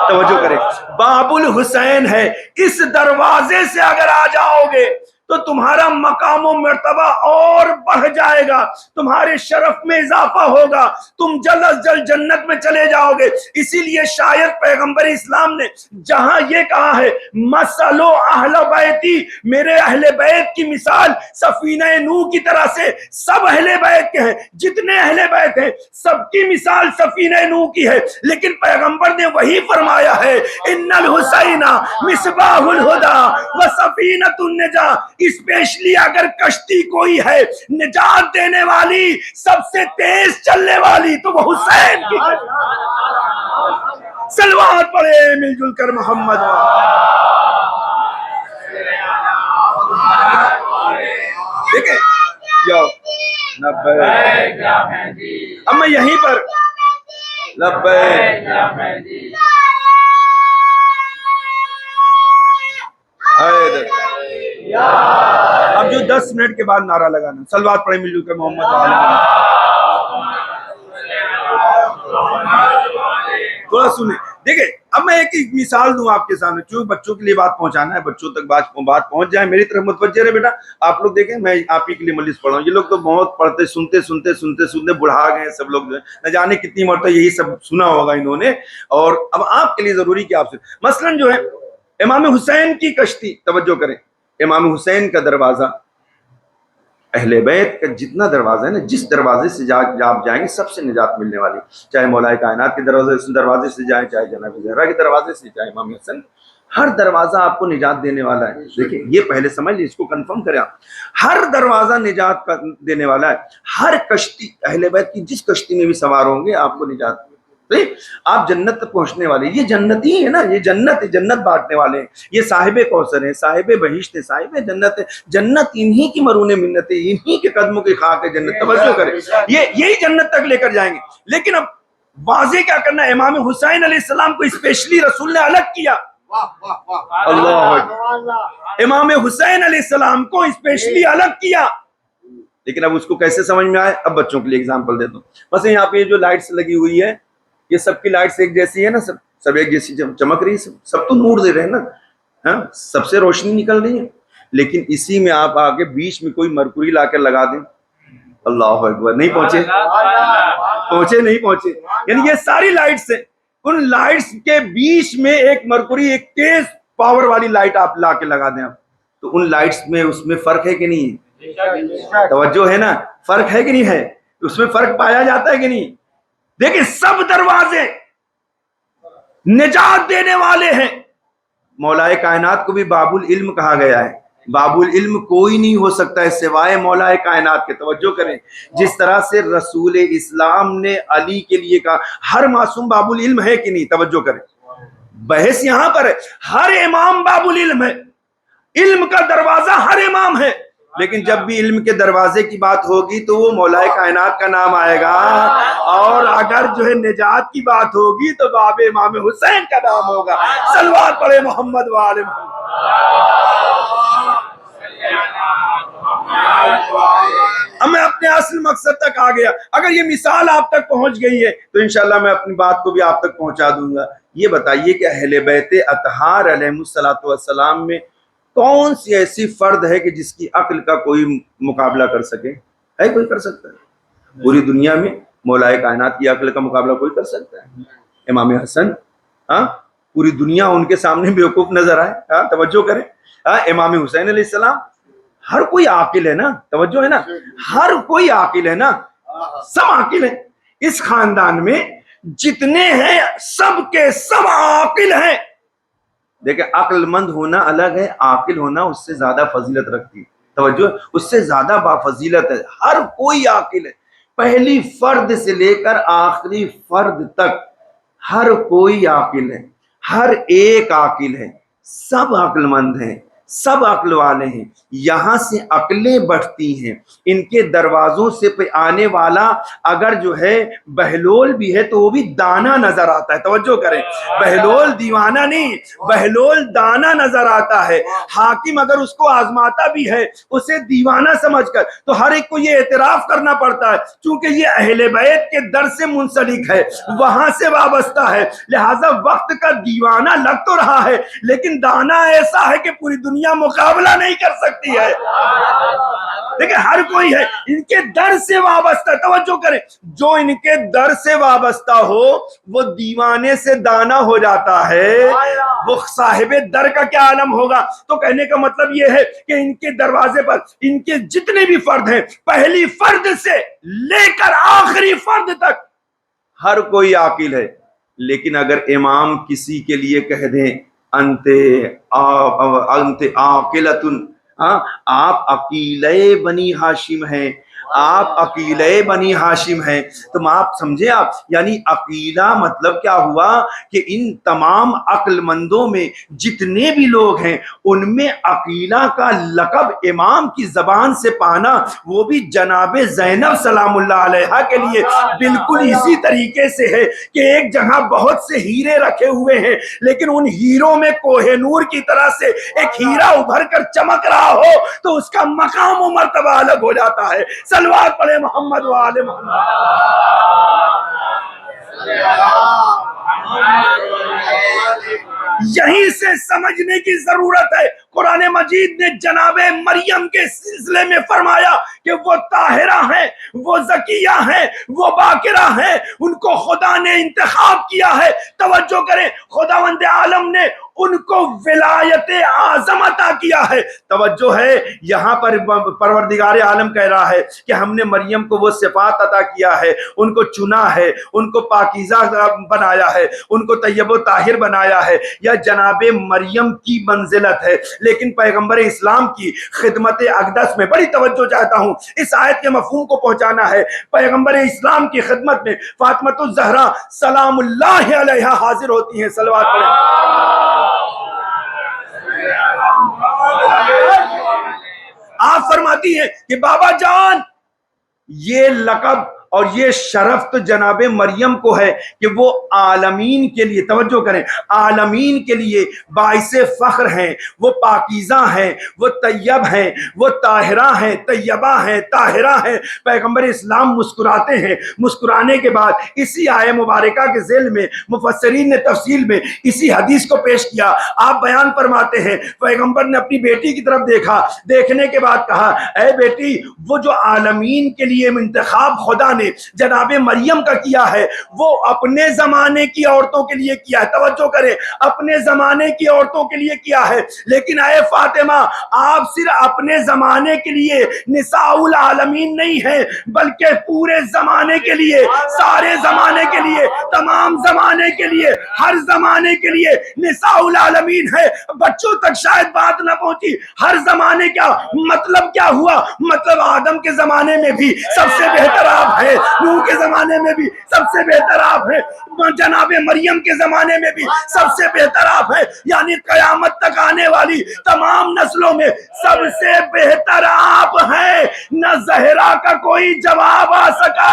توجہ کریں، باب الحسین ہے، اس دروازے سے اگر آ جاؤ گے تو تمہارا مقام و مرتبہ اور بڑھ جائے گا، تمہارے شرف میں اضافہ ہوگا، تم جلد از جلد جنت میں چلے جاؤ گے۔ اسی لیے شاید پیغمبر اسلام نے جہاں یہ کہا ہے مثلو اہل بیتی، میرے اہل بیت کی مثال سفینہ نوح کی طرح سے، سب اہل بیت کے ہیں، جتنے اہل بیت ہیں سب کی مثال سفینہ نوح کی ہے، لیکن پیغمبر نے وہی فرمایا ہے ان الحسین مصباح الہدی و سفینۃ النجاہ، اسپیشلی اگر کشتی کوئی ہے نجات دینے والی، سب سے تیز چلنے والی، تو وہ حسین کی ہے۔ صلوات پڑھے مل جل کر محمد۔ دیکھیں یا لبیک، اب میں یہیں پر لبیک اب جو 10 منٹ کے بعد نعرہ لگانا، صلوات پڑھے مل جل کر محمد۔ تھوڑا سنیں، دیکھیں اب میں ایک مثال دوں آپ کے سامنے، چونکہ بچوں کے لیے بات پہنچانا ہے، بچوں تک بات پہنچ جائے، میری طرف متوجہ رہے بیٹا۔ آپ لوگ دیکھیں میں آپ ہی کے لیے مجلس پڑھ رہا ہوں، یہ لوگ تو بہت پڑھتے سنتے بڑھا گئے سب لوگ، جو ہے نہ جانے کتنی مرتبہ یہی سب سنا ہوگا انہوں نے، اور اب آپ کے لیے ضروری کہ آپ سے مثلاً جو ہے امام حسین کی کشتی، توجہ کریں، امام حسین کا دروازہ، اہل بیت کا جتنا دروازہ ہے نا، جس دروازے سے آپ جائیں گے سب سے نجات ملنے والی، چاہے مولا کائنات کے دروازے سے جائیں، چاہے جناب زہرا کے دروازے سے، چاہے امام حسن، ہر دروازہ آپ کو نجات دینے والا ہے۔ دیکھیں یہ پہلے سمجھ لیں، اس کو کنفرم کریں آپ، ہر دروازہ نجات دینے والا ہے، ہر کشتی، اہل بیت کی جس کشتی میں بھی سوار ہوں گے آپ کو نجات، آپ جنت تک پہنچنے والے، یہ جنتی ہے نا، یہ جنت بانٹنے والے ہیں، یہ صاحب کوثر ہیں، صاحب بہشت ہیں، صاحب جنت ہے، جنت انہی کی مرون منت ہے، انہی کے قدموں کی خاک ہے جنت، توجہ کریں، یہی جنت تک لے کر جائیں گے۔ لیکن اب واضح کیا کرنا ہے، امام حسین علیہ السلام کو اسپیشلی رسول نے الگ کیا، اللہ اکبر، امام حسین علیہ السلام کو اسپیشلی الگ کیا، لیکن اب اس کو کیسے سمجھ میں آئے، اب بچوں کے لیے اگزامپل دیتا ہوں۔ بس یہاں پہ جو لائٹس لگی ہوئی ہے، یہ سب کی لائٹس ایک جیسی ہے نا، سب ایک جیسی چمک رہی ہے، سب تو نور دے رہے ہیں نا، ہاں سب سے روشنی نکل رہی ہے، لیکن اسی میں آپ آگے بیچ میں کوئی مرکوری لا کر لگا دیں، اللہ اکبر، نہیں پہنچے، یعنی یہ ساری لائٹس ہیں، ان لائٹس کے بیچ میں ایک مرکوری، ایک تیز پاور والی لائٹ آپ لا کے لگا دیں، تو ان لائٹس میں اس میں فرق ہے کہ نہیں، توجہ ہے نا، فرق ہے کہ نہیں ہے، اس میں فرق پایا جاتا ہے کہ نہیں۔ دیکھیں سب دروازے نجات دینے والے ہیں، مولا کائنات کو بھی باب العلم کہا گیا ہے، باب العلم کوئی نہیں ہو سکتا ہے سوائے مولا کائنات کے، توجہ کریں، جس طرح سے رسول اسلام نے علی کے لیے کہا، ہر معصوم باب العلم ہے کہ نہیں، توجہ کریں، بحث یہاں پر ہے، ہر امام باب العلم ہے، علم کا دروازہ ہر امام ہے، لیکن جب بھی علم کے دروازے کی بات ہوگی تو وہ مولا کائنات کا نام آئے گا، اور اگر جو ہے نجات کی بات ہوگی تو باب امام حسین کا نام ہوگا، صلوات پڑھے محمد وآل محمد۔ اب میں اپنے اصل مقصد تک آ گیا، اگر یہ مثال آپ تک پہنچ گئی ہے تو انشاءاللہ میں اپنی بات کو بھی آپ تک پہنچا دوں گا۔ یہ بتائیے کہ اہل بیت اطہار علیہ الصلوۃ والسلام میں کون سی ایسی فرد ہے کہ جس کی عقل کا کوئی مقابلہ کر سکے؟ ہے کوئی کر سکتا ہے؟ پوری دنیا میں مولا کائنات کی عقل کا مقابلہ کوئی کر سکتا ہے؟ امام حسن، ہاں پوری دنیا ان کے سامنے بیوقوف نظر آئے، ہاں توجہ کریں، ہاں امام حسین علیہ السلام، ہر کوئی عاقل ہے نا، توجہ ہے نا، ہر کوئی عاقل ہے نا، سب عاقل ہیں، اس خاندان میں جتنے ہیں سب کے سب عاقل ہیں۔ دیکھیں عقل مند ہونا الگ ہے، عاقل ہونا اس سے زیادہ فضیلت رکھتی ہے، توجہ، اس سے زیادہ بافضیلت ہے، ہر کوئی عاقل ہے، پہلی فرد سے لے کر آخری فرد تک ہر کوئی عاقل ہے، ہر ایک عاقل ہے، سب عقل مند ہیں، سب عقل والے ہیں، یہاں سے عقلیں بڑھتی ہیں، ان کے دروازوں سے آنے والا اگر جو ہے بہلول بھی ہے تو وہ بھی دانا نظر آتا ہے، توجہ کریں، بہلول دیوانہ نہیں، بہلول دانا نظر آتا ہے، حاکم اگر اس کو آزماتا بھی ہے اسے دیوانہ سمجھ کر، تو ہر ایک کو یہ اعتراف کرنا پڑتا ہے چونکہ یہ اہل بیت کے در سے منسلک ہے، وہاں سے وابستہ ہے، لہذا وقت کا دیوانہ لگ تو رہا ہے لیکن دانا ایسا ہے کہ پوری دنیا دنیا مقابلہ نہیں کر سکتی ہے. دیکھیں ہر کوئی ہے ان کے در سے وابستہ. توجہ کریں, جو ان کے در سے وابستہ ہو وہ دیوانے سے دانا ہو جاتا ہے, وہ صاحب در کا کیا عالم ہوگا. تو کہنے کا مطلب یہ ہے کہ ان کے دروازے پر ان کے جتنے بھی فرد ہیں, پہلی فرد سے لے کر آخری فرد تک ہر کوئی عاقل ہے. لیکن اگر امام کسی کے لیے کہہ دیں انت عاقلۃ, آپ عقیلۂ بنی ہاشم ہیں, آپ عقیلۂ بنی ہاشم ہیں, تو آپ سمجھے آپ, یعنی عقیلہ مطلب کیا ہوا کہ ان تمام عقل مندوں میں جتنے بھی لوگ ہیں ان میں عقیلہ کا لقب امام کی زبان سے پانا, وہ بھی جناب زینب سلام اللہ علیہا کے لیے بالکل اسی طریقے سے ہے کہ ایک جگہ بہت سے ہیرے رکھے ہوئے ہیں, لیکن ان ہیروں میں کوہ نور کی طرح سے ایک ہیرا ابھر کر چمک رہا ہو تو اس کا مقام و مرتبہ الگ ہو جاتا ہے. صلوات پڑھے محمد و آل محمد. یہیں سے سمجھنے کی ضرورت ہے. قرآن مجید نے جناب مریم کے سلسلے میں فرمایا کہ وہ طاہرہ ہیں, وہ زکیہ ہیں, وہ باکرہ ہیں, ان کو خدا نے انتخاب کیا ہے. توجہ کریں, خداوند عالم نے ان کو ولایت اعظم عطا کیا ہے. توجہ ہے, یہاں پر پروردگار عالم کہہ رہا ہے کہ ہم نے مریم کو وہ صفات عطا کیا ہے, ان کو چنا ہے, ان کو پاکیزہ بنایا ہے, ان کو طیب و طاہر بنایا ہے. یا جناب مریم کی منزلت ہے. لیکن پیغمبر اسلام کی خدمت اقدس میں بڑی توجہ چاہتا ہوں, اس آیت کے مفہوم کو پہنچانا ہے. پیغمبر اسلام کی خدمت میں فاطمۃ الزہرا سلام اللہ علیہا حاضر ہوتی ہیں. صلوات پڑھیں. آپ فرماتی ہیں کہ بابا جان یہ لقب اور یہ شرف تو جناب مریم کو ہے کہ وہ عالمین کے لیے, توجہ کریں, عالمین کے لیے باعث فخر ہیں, وہ پاکیزہ ہیں, وہ طیب ہیں, وہ طاہرہ ہیں, طیبہ ہیں, طاہرہ ہیں. پیغمبر اسلام مسکراتے ہیں. مسکرانے کے بعد اسی آیہ مبارکہ کے ذیل میں مفسرین نے تفصیل میں اسی حدیث کو پیش کیا. آپ بیان فرماتے ہیں پیغمبر نے اپنی بیٹی کی طرف دیکھا, دیکھنے کے بعد کہا اے بیٹی, وہ جو عالمین کے لیے انتخاب خدا نے جناب مریم کا کیا ہے وہ اپنے زمانے کی عورتوں کے لیے کیا ہے. توجہ کریں, اپنے زمانے کی عورتوں کے لیے کیا ہے. لیکن اے فاطمہ, آپ صرف اپنے زمانے کے لیے نساء العالمین نہیں ہیں, بلکہ پورے زمانے کے لیے, سارے زمانے کے لیے, تمام زمانے کے لیے, ہر زمانے کے لیے نساء العالمین ہے. بچوں تک شاید بات نہ پہنچی. ہر زمانے کا مطلب کیا ہوا؟ مطلب آدم کے زمانے میں بھی سب سے بہتر آپ ہے, نوح کے زمانے میں بھی سب سے بہتر آپ ہے, جناب مریم کے زمانے میں بھی سب سے بہتر آپ ہے. یعنی قیامت تک آنے والی تمام نسلوں میں سب سے بہتر آپ ہیں. نہ زہرا کا کوئی جواب آ سکا,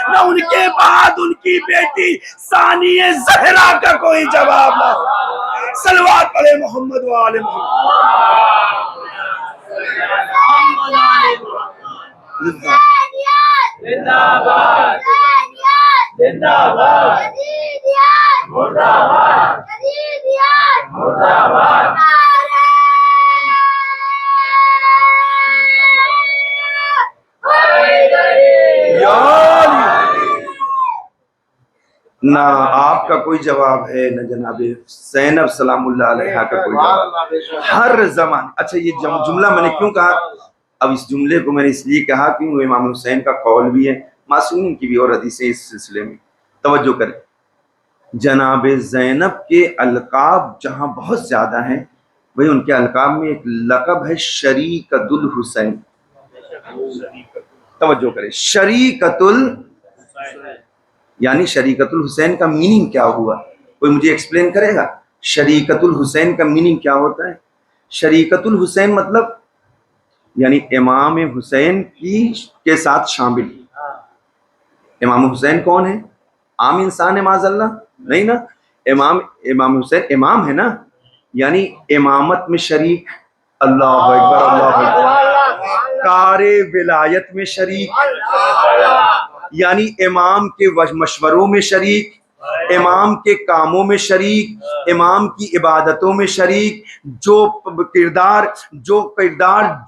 نہ ان کے بعد ان کی بیٹی ثانیہ زہرا کا کوئی جواب نہ. صلوات پڑھے محمد و آل محمد. زندہ باد, زندہ باد, جدیدیت مردہ باد, جدیدیت مردہ باد. نہ آپ کا کوئی جواب ہے, نہ جناب زینب سلام اللہ علیہا کا کوئی جواب. ہر زمان. اچھا یہ جملہ میں نے کیوں کہا؟ اب اس جملے کو میں نے اس لیے کہا کہ وہ امام حسین کا قول بھی ہے, معصومین کی بھی اور حدیثیں اس سلسلے میں. توجہ کریں, جناب زینب کے القاب جہاں بہت زیادہ ہیں, وہی ان کے القاب میں ایک لقب ہے شریکۃ الحسین. توجہ کریں, شریکۃ یعنی شریکۃ الحسین کا میننگ کیا ہوا؟ کوئی مجھے ایکسپلین کرے گا شریکۃ الحسین کا میننگ کیا ہوتا ہے؟ شریکۃ الحسین مطلب یعنی امام حسین کے ساتھ شامل. امام حسین کون ہے؟ عام انسان ہے معاذ اللہ؟ نہیں نا. امام حسین امام ہے نا, یعنی امامت میں شریک. اللہ اکبر, اللہ اکبر. کار ولایت میں شریک, یعنی امام کے مشوروں میں شریک. امام کے کاموں میں شریک، امام کی عبادتوں میں شریک، جو کردار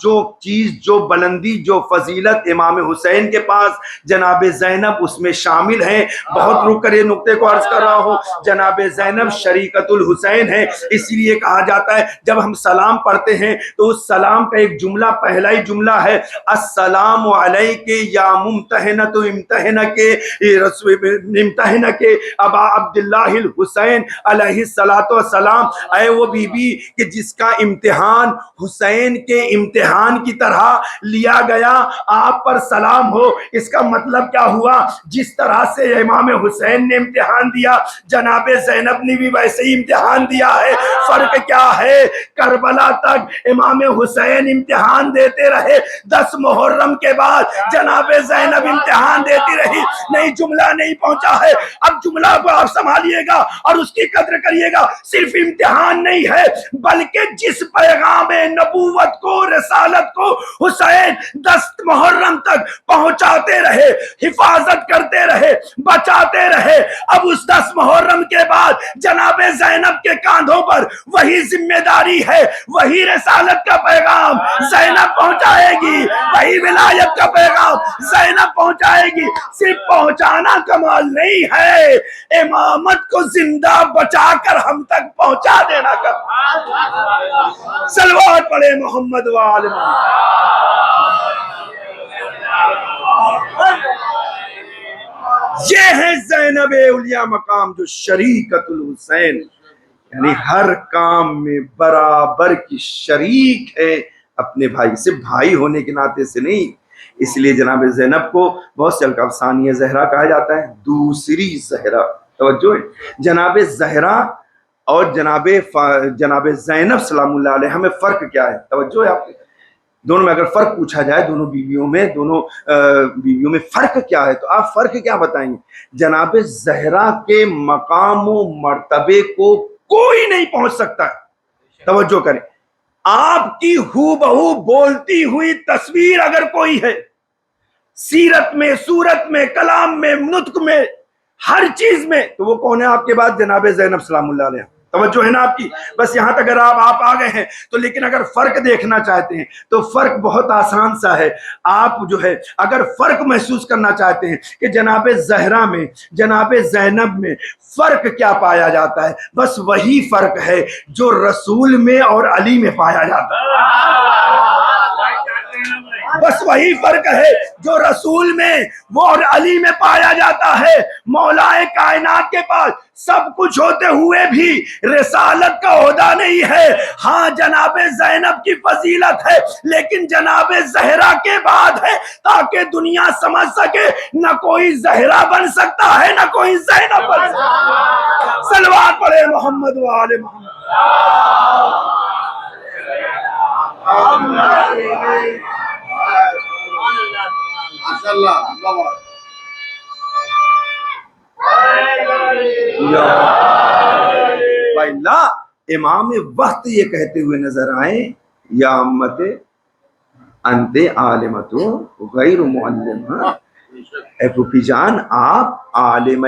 جو چیز، جو بلندی، جو فضیلت امام حسین کے پاس جناب زینب اس میں شامل ہیں۔ بہت رک کر یہ نقطے کو عرض کر رہا ہوں، جناب زینب شریکت الحسین ہے، اسی لیے کہا جاتا ہے جب ہم سلام پڑھتے ہیں تو اس سلام کا ایک جملہ، پہلا ہی جملہ ہے السلام علیک یا ممتحنۃ امتحنک ابا عبداللہ الحسین علیہ الصلوۃ والسلام، اے وہ بی بی کہ جس کا امتحان حسین کے امتحان کی طرح لیا گیا، آپ پر سلام ہو۔ اس کا مطلب کیا ہوا؟ جس طرح سے امام حسین نے امتحان دیا، جناب زینب نے بھی ویسے ہی امتحان دیا ہے۔ فرق کیا ہے؟ کربلا تک امام حسین امتحان دیتے رہے، 10 محرم کے بعد جناب زینب امتحان دیتی رہی۔ نہیں، جملہ نہیں پہنچا ہے، اب جملہ کو آپ سنبھالیے گا اور اس کی قدر کریے گا۔ صرف امتحان نہیں ہے، بلکہ جس پیغام نبوت کو، رسالت کو حسین 10 محرم تک پہنچاتے رہے، حفاظت کرتے رہے، بچاتے رہے، اب اس 10 محرم کے بعد جناب زینب کے کاندھوں پر وہی ذمہ داری ہے، وہی رسالت کا پیغام زینب پہنچائے گی، وہی ولایت کا پیغام زینب پہنچائے گی۔ صرف پہنچانا کمال نہیں ہے، امامت کو زندہ بچا کر ہم تک پہنچا دینا کمال۔ صلوات پڑھے محمد وآل محمد۔ یہ ہے زینب اولیاء مقام جو شریکت الحسین، یعنی ہر کام میں برابر کی شریک ہے اپنے بھائی سے، بھائی ہونے کے ناطے سے نہیں۔ اس لیے جناب زینب کو بہت سے القاب ثانیہ زہرا کہا جاتا ہے، دوسری زہرا۔ توجہ ہے، جناب زہرا اور جناب زینب سلام اللہ علیہ میں فرق کیا ہے؟ توجہ ہے آپ کی، دونوں میں اگر فرق پوچھا جائے، دونوں بیویوں میں فرق کیا ہے تو آپ فرق کیا بتائیں گے؟ جناب زہرا کے مقام و مرتبے کو کوئی نہیں پہنچ سکتا ہے۔ توجہ کریں، آپ کی ہو بہو بولتی ہوئی تصویر اگر کوئی ہے، سیرت میں، صورت میں، کلام میں، نطق میں، ہر چیز میں، تو وہ کون ہے آپ کے بعد؟ جناب زینب سلام اللہ علیہ۔ توجہ ہے نا آپ کی؟ بس یہاں تک اگر آپ آ گئے ہیں تو، لیکن اگر فرق دیکھنا چاہتے ہیں تو فرق بہت آسان سا ہے۔ آپ جو ہے اگر فرق محسوس کرنا چاہتے ہیں کہ جناب زہرا میں، جناب زینب میں فرق کیا پایا جاتا ہے، بس وہی فرق ہے جو رسول میں اور علی میں پایا جاتا ہے۔ بس وہی فرق ہے جو رسول میں وہ اور علی میں پایا جاتا ہے۔ مولا کائنات کے پاس سب کچھ ہوتے ہوئے بھی رسالت کا عہدہ نہیں ہے۔ ہاں جناب زینب کی فضیلت ہے، لیکن جناب زہرا کے بعد ہے، تاکہ دنیا سمجھ سکے نہ کوئی زہرا بن سکتا ہے، نہ کوئی زینب بن سکتا ہے۔ صلوات پڑھے محمد وآل محمد۔ لا امام وقت یہ کہتے ہوئے نظر آئے، یا امت انت عالمت غیر معلمہ، اے پھوپھی جان آپ عالمہ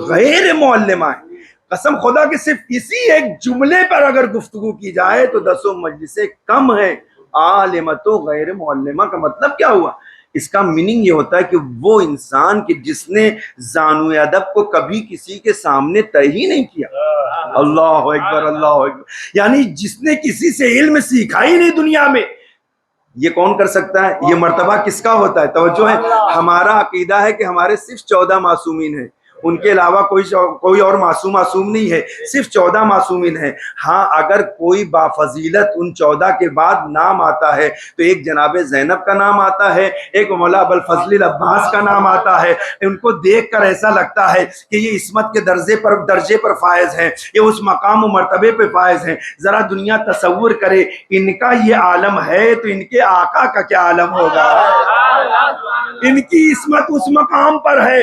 غیر معلمہ ہیں۔ قسم خدا کہ صرف اسی ایک جملے پر اگر گفتگو کی جائے تو 10 مجلسیں کم ہیں۔ عالمت غیر معلمہ کا مطلب کیا ہوا؟ اس کا میننگ یہ ہوتا ہے کہ وہ انسان کہ جس نے زانو ادب کو کبھی کسی کے سامنے طے ہی نہیں کیا۔ اللہ اکبر، اللہ اکبر، یعنی جس نے کسی سے علم سیکھا ہی نہیں دنیا میں، یہ کون کر سکتا ہے؟ یہ مرتبہ کس کا ہوتا ہے؟ توجہ ہے، ہمارا عقیدہ ہے کہ ہمارے صرف 14 معصومین ہیں، ان کے علاوہ کوئی اور معصوم نہیں ہے، صرف 14 معصومین ہیں۔ ہاں اگر کوئی بافضیلت ان 14 کے بعد نام آتا ہے تو ایک جناب زینب کا نام آتا ہے، ایک مولا ابوالفضل العباس کا نام آتا ہے۔ ان کو دیکھ کر ایسا لگتا ہے کہ یہ عصمت کے درجے پر فائز ہیں، یہ اس مقام و مرتبے پہ فائز ہیں۔ ذرا دنیا تصور کرے، ان کا یہ عالم ہے تو ان کے آقا کا کیا عالم ہوگا؟ ان کی عصمت اس مقام پر ہے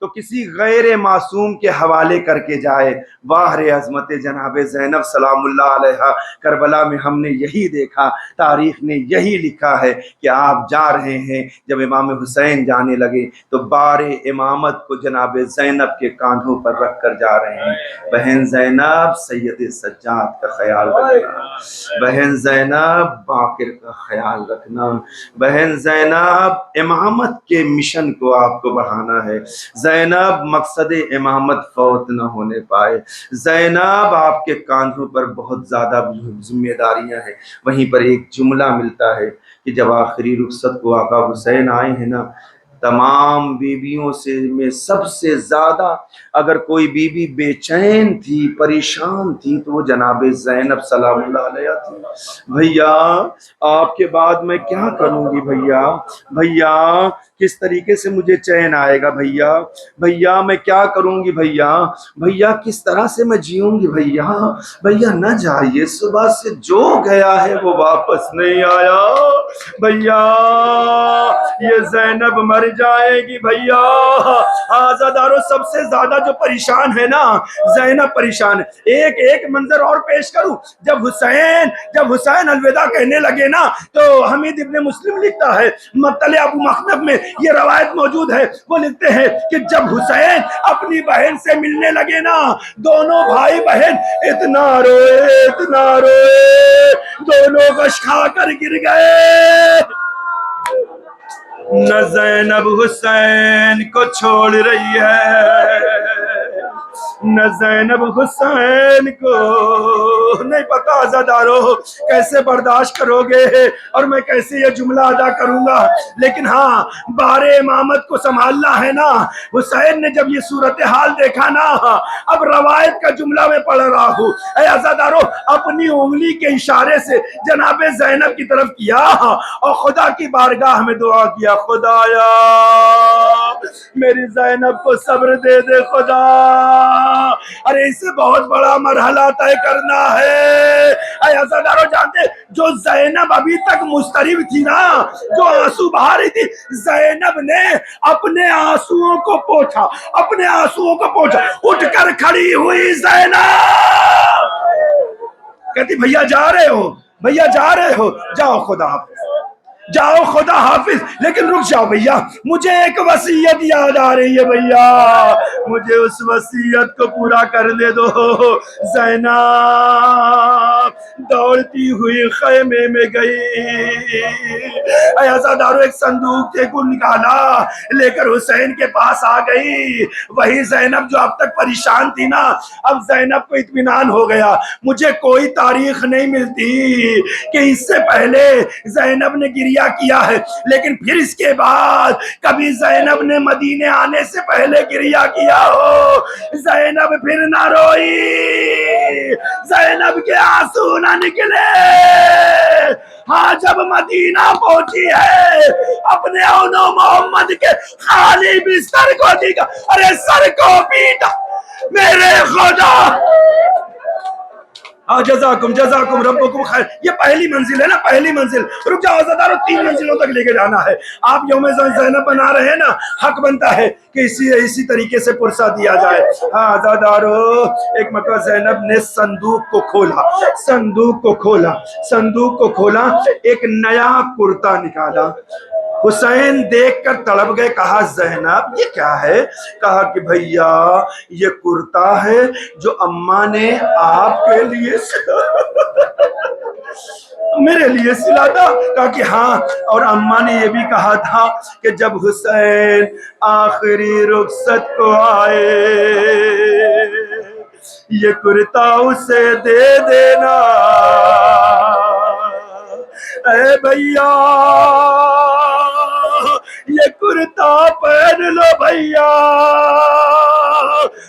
تو کسی غیر معصوم کے حوالے کر کے جائے. واہ رے عظمت جناب زینب سلام اللہ علیہا. کربلا میں ہم نے یہی دیکھا، تاریخ نے یہی لکھا ہے کہ آپ جا رہے ہیں. جب امام حسین جانے لگے تو بار امامت کو جناب زینب کے کاندھوں پر رکھ کر جا رہے ہیں. بہن زینب سید سجاد کا خیال رکھنا، بہن زینب باقر کا خیال رکھنا، بہن زینب امامت کے مشن کو آپ کو بڑھانا ہے. زینب مقصد امامت فوت نہ ہونے پائے. زینب آپ کے کاندھوں پر بہت زیادہ ذمہ داریاں ہیں. وہیں پر ایک جملہ ملتا ہے کہ جب آخری رخصت کو آقا حسین آئے ہیں نا، تمام بیویوں سے میں سب سے زیادہ اگر کوئی بیوی بے چین تھی، پریشان تھی، تو وہ جناب زینب سلام اللہ علیہ تھی. بھیا آپ کے بعد میں کیا کروں گی بھیا، بھیا کس طریقے سے مجھے چین آئے گا بھیا، بھیا میں کیا کروں گی بھیا، بھیا کس طرح سے میں جیوں گی بھیا، بھیا نہ جائیے، صبح سے جو گیا ہے وہ واپس نہیں آیا بھیا، یہ زینب مر جائے گی بھیا. آزاداروں سب سے زیادہ جو پریشان ہے نا زینب پریشان ہے. ایک ایک منظر اور پیش کروں. جب حسین الوداع کہنے لگے نا تو حمید ابن مسلم لکھتا ہے، مطلع ابو مخنف میں یہ روایت موجود ہے، وہ لکھتے ہیں کہ جب حسین اپنی بہن سے ملنے لگے نا، دونوں بھائی بہن اتنا روئے دونوں غش کھا کر گر گئے. نہ زینب حسین کو چھوڑ رہی ہے، نہ زینب حسین کو. نہیں پتا عزادارو کیسے برداشت کرو گے اور میں کیسے یہ جملہ ادا کروں گا، لیکن ہاں بار امامت کو سنبھالنا ہے نا. حسین نے جب یہ صورتحال دیکھا نا، اب روایت کا جملہ میں پڑھ رہا ہوں، اے عزادارو اپنی انگلی کے اشارے سے جناب زینب کی طرف کیا اور خدا کی بارگاہ میں دعا کیا، خدایا میری زینب کو صبر دے دے خدا. ارے اسے بہت بڑا مرحلہ طے کرنا ہے. اے عزادارو جانتے جو زینب ابھی تک مضطرب تھی نا، جو آنسو بہا رہی تھی، زینب نے اپنے آنسوؤں کو پوچھا، اٹھ کر کھڑی ہوئی زینب کہتی بھیا جا رہے ہو، جاؤ خدا حافظ، جاؤ خدا حافظ. لیکن رک جاؤ بھیا، مجھے ایک وصیت یاد آ رہی ہے بھیا، مجھے اس وصیت کو پورا کر دے دو. زینب دوڑتی ہوئی خیمے میں گئی. اے عزادارو ایک صندوق کو نکالا، لے کر حسین کے پاس آ گئی. وہی زینب جو اب تک پریشان تھی نا، اب زینب کو اطمینان ہو گیا. مجھے کوئی تاریخ نہیں ملتی کہ اس سے پہلے زینب نے گریہ کیا ہے، لیکن پھر اس کے بعد کبھی زینب نے مدینے آنے سے پہلے گریہ کیا ہو. زینب پھر نہ روئی، زینب کے آنسو نہ نکلے. ہاں جب مدینہ پہنچی ہے، اپنے اونو محمد کے خالی بستر کو دیکھا، ارے سر کو پیٹا میرے خدا. جزاکم ربکم خیر. یہ پہلی منزل ہے نا، پہلی منزل. رک جاؤ عزادارو، 3 منزلوں تک لے کے جانا ہے. آپ یوم زینب بنا رہے ہیں نا، حق بنتا ہے کہ اسی طریقے سے پرسہ دیا جائے. عزادارو ایک مرتبہ زینب نے صندوق کو کھولا، ایک نیا کرتا نکالا. حسین دیکھ کر تڑپ گئے. کہا زینب یہ کیا ہے؟ کہا کہ بھیا یہ کرتا ہے جو اماں نے آپ کے لیے میرے لیے سلا تھا. کہا کہ ہاں، اور اماں نے یہ بھی کہا تھا کہ جب حسین آخری رخصت کو آئے یہ کرتا اسے دے دینا. اے بھیا یہ کرتا پہن لو بھیا.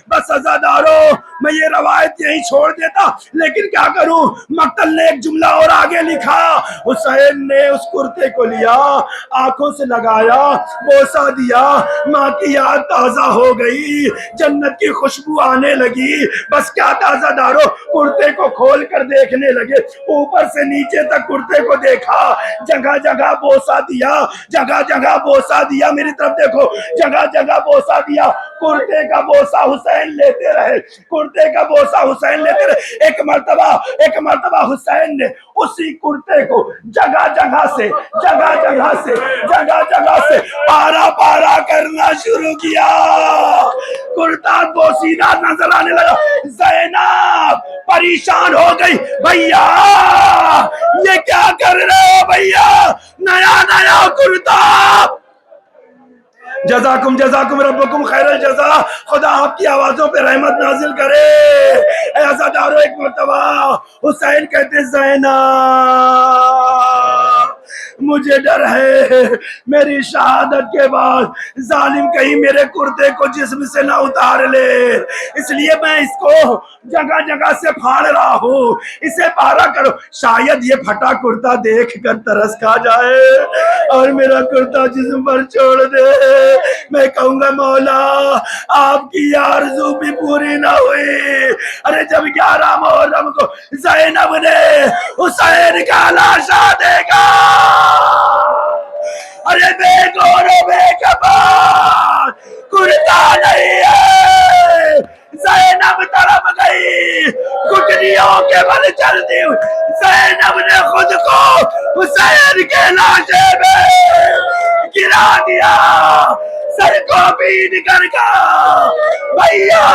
بس عزادارو میں یہ روایت یہیں چھوڑ دیتا، لیکن کیا کروں، مقتل نے ایک جملہ اور آگے لکھا، حسین نے اس کرتے کو لیا، آنکھوں سے لگایا، بوسہ دیا، ماں کی یاد تازہ ہو گئی، جنت کی خوشبو آنے لگی۔ بس کیا تازہ دارو، کرتے کو کھول کر دیکھنے لگے، اوپر سے نیچے تک کرتے کو دیکھا، جگہ جگہ بوسہ دیا، جگہ جگہ بوسہ دیا، میری طرف دیکھو، جگہ جگہ بوسہ دیا، کرتے کا بوسہ حسین لیتے رہے، کرتے کا بوسہ حسین لیتے رہے۔ ایک مرتبہ حسین نے اسی کرتے کو جگہ جگہ سے پارا پارا کرنا شروع کیا، کرتا بوسیدہ نظر آنے لگا۔ زینب پریشان ہو گئی، بھیا یہ کیا کر رہے ہو بھیا، نیا نیا کرتا۔ جزاکم ربکم خیر الجزا، خدا آپ کی آوازوں پہ رحمت نازل کرے۔ اے عزادارو، ایک مرتبہ حسین کہتے زینب مجھے ڈر ہے میری شہادت کے بعد ظالم کہیں میرے کرتے کو جسم سے نہ اتار لے، اس لیے میں اس کو جگہ جگہ سے پھاڑ رہا ہوں، اسے پارا کرو، شاید یہ پھٹا کرتا دیکھ کر ترس کھا جائے اور میرا کرتا جسم پر چھوڑ دے۔ میں کہوں گا مولا آپ کی آرزو بھی پوری نہ ہوئی۔ ارے جب 11 محرم کو زینب نے حسین کا لاشا دیکھا، ارے بے گور و بے کپار کرتا نہیں ہے، زینب طرف گئی، گٹنیوں کے بل چلتی ہوئی زینب نے خود کو حسین کے لاشے میں گرا دیا، سر کو پین کر کہا بھیا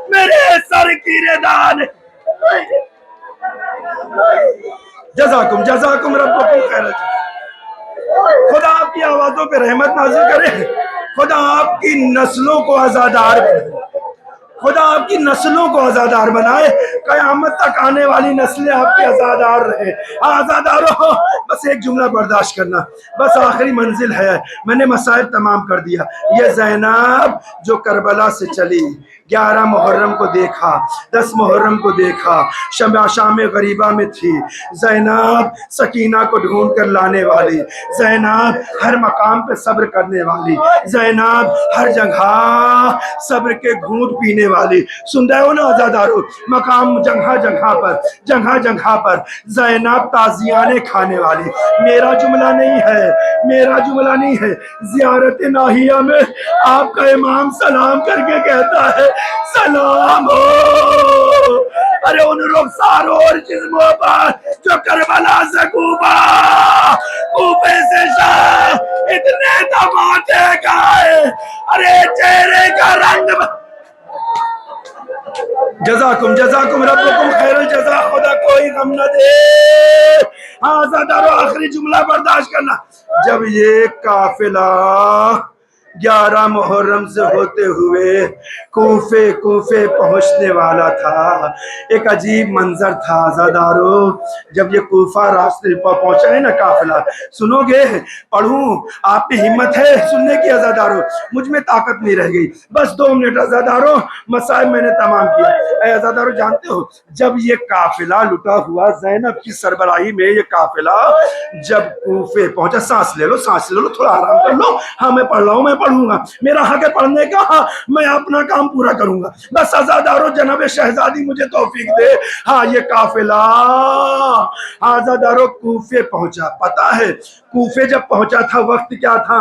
میرے سر کی ردان۔ جزاکم ربکم خیر الجزا، خدا آپ کی آوازوں پہ رحمت نازل کرے، خدا آپ کی نسلوں کو آزادار بنائے، خدا آپ کی نسلوں کو آزادار بنائے، قیامت تک آنے والی نسلیں آپ کی آزادار رہے۔ آزادار ہو، بس ایک جملہ برداشت کرنا، بس آخری منزل ہے، میں نے مسائل تمام کر دیا۔ یہ زینب جو کربلا سے چلی، 11 محرم کو دیکھا، 10 محرم کو دیکھا، شام غریبہ میں تھی، زینب سکینہ کو ڈھونڈ کر لانے والی، زینب ہر مقام پہ صبر کرنے والی، زینب ہر جگہ صبر کے گھونٹ پینے والی۔ سن رہے ہو نا آزادارو، مقام جگہ جگہ پر زینب تازیانے کھانے والی۔ میرا جملہ نہیں ہے، زیارت ناہیہ میں آپ کا امام سلام کر کے کہتا ہے سلام ہو ارے ان رخساروں اور جسموں پر جو کربلا سے کوفے سے شام اتنے دھماکے گئے، ارے چہرے کا رنگ۔ جزاکم ربکم خیر الجزا، خدا کوئی غم نہ دے۔ آزادارو آخری جملہ برداشت کرنا، جب یہ قافلہ 11 محرم سے ہوتے ہوئے کوفے پہنچنے والا تھا، ایک عجیب منظر تھا آزادارو۔ جب یہ کوفہ راستے پر پہنچا ہے نا قافلہ، سنو گے پڑھوں؟ آپ میں ہمت ہے سننے کی آزادارو؟ مجھ میں طاقت نہیں رہ گئی، بس 2 منٹ آزادارو، مسائل میں نے تمام کیا۔ اے آزادارو جانتے ہو جب یہ قافلہ لٹا ہوا زینب کی سربراہی میں، یہ قافلہ جب کوفے پہنچا، سانس لے لو تھوڑا آرام کر لو، ہاں میں پڑھ رہا ہوں، میں پڑھوں گا، میرا حق ہے پڑھنے کا، ہاں میں اپنا کام پورا کروں گا، بس آزادارو جناب شہزادی مجھے توفیق دے۔ ہاں یہ قافلہ آزادارو کوفے پہنچا، پتا ہے کوفے جب پہنچا تھا وقت کیا تھا؟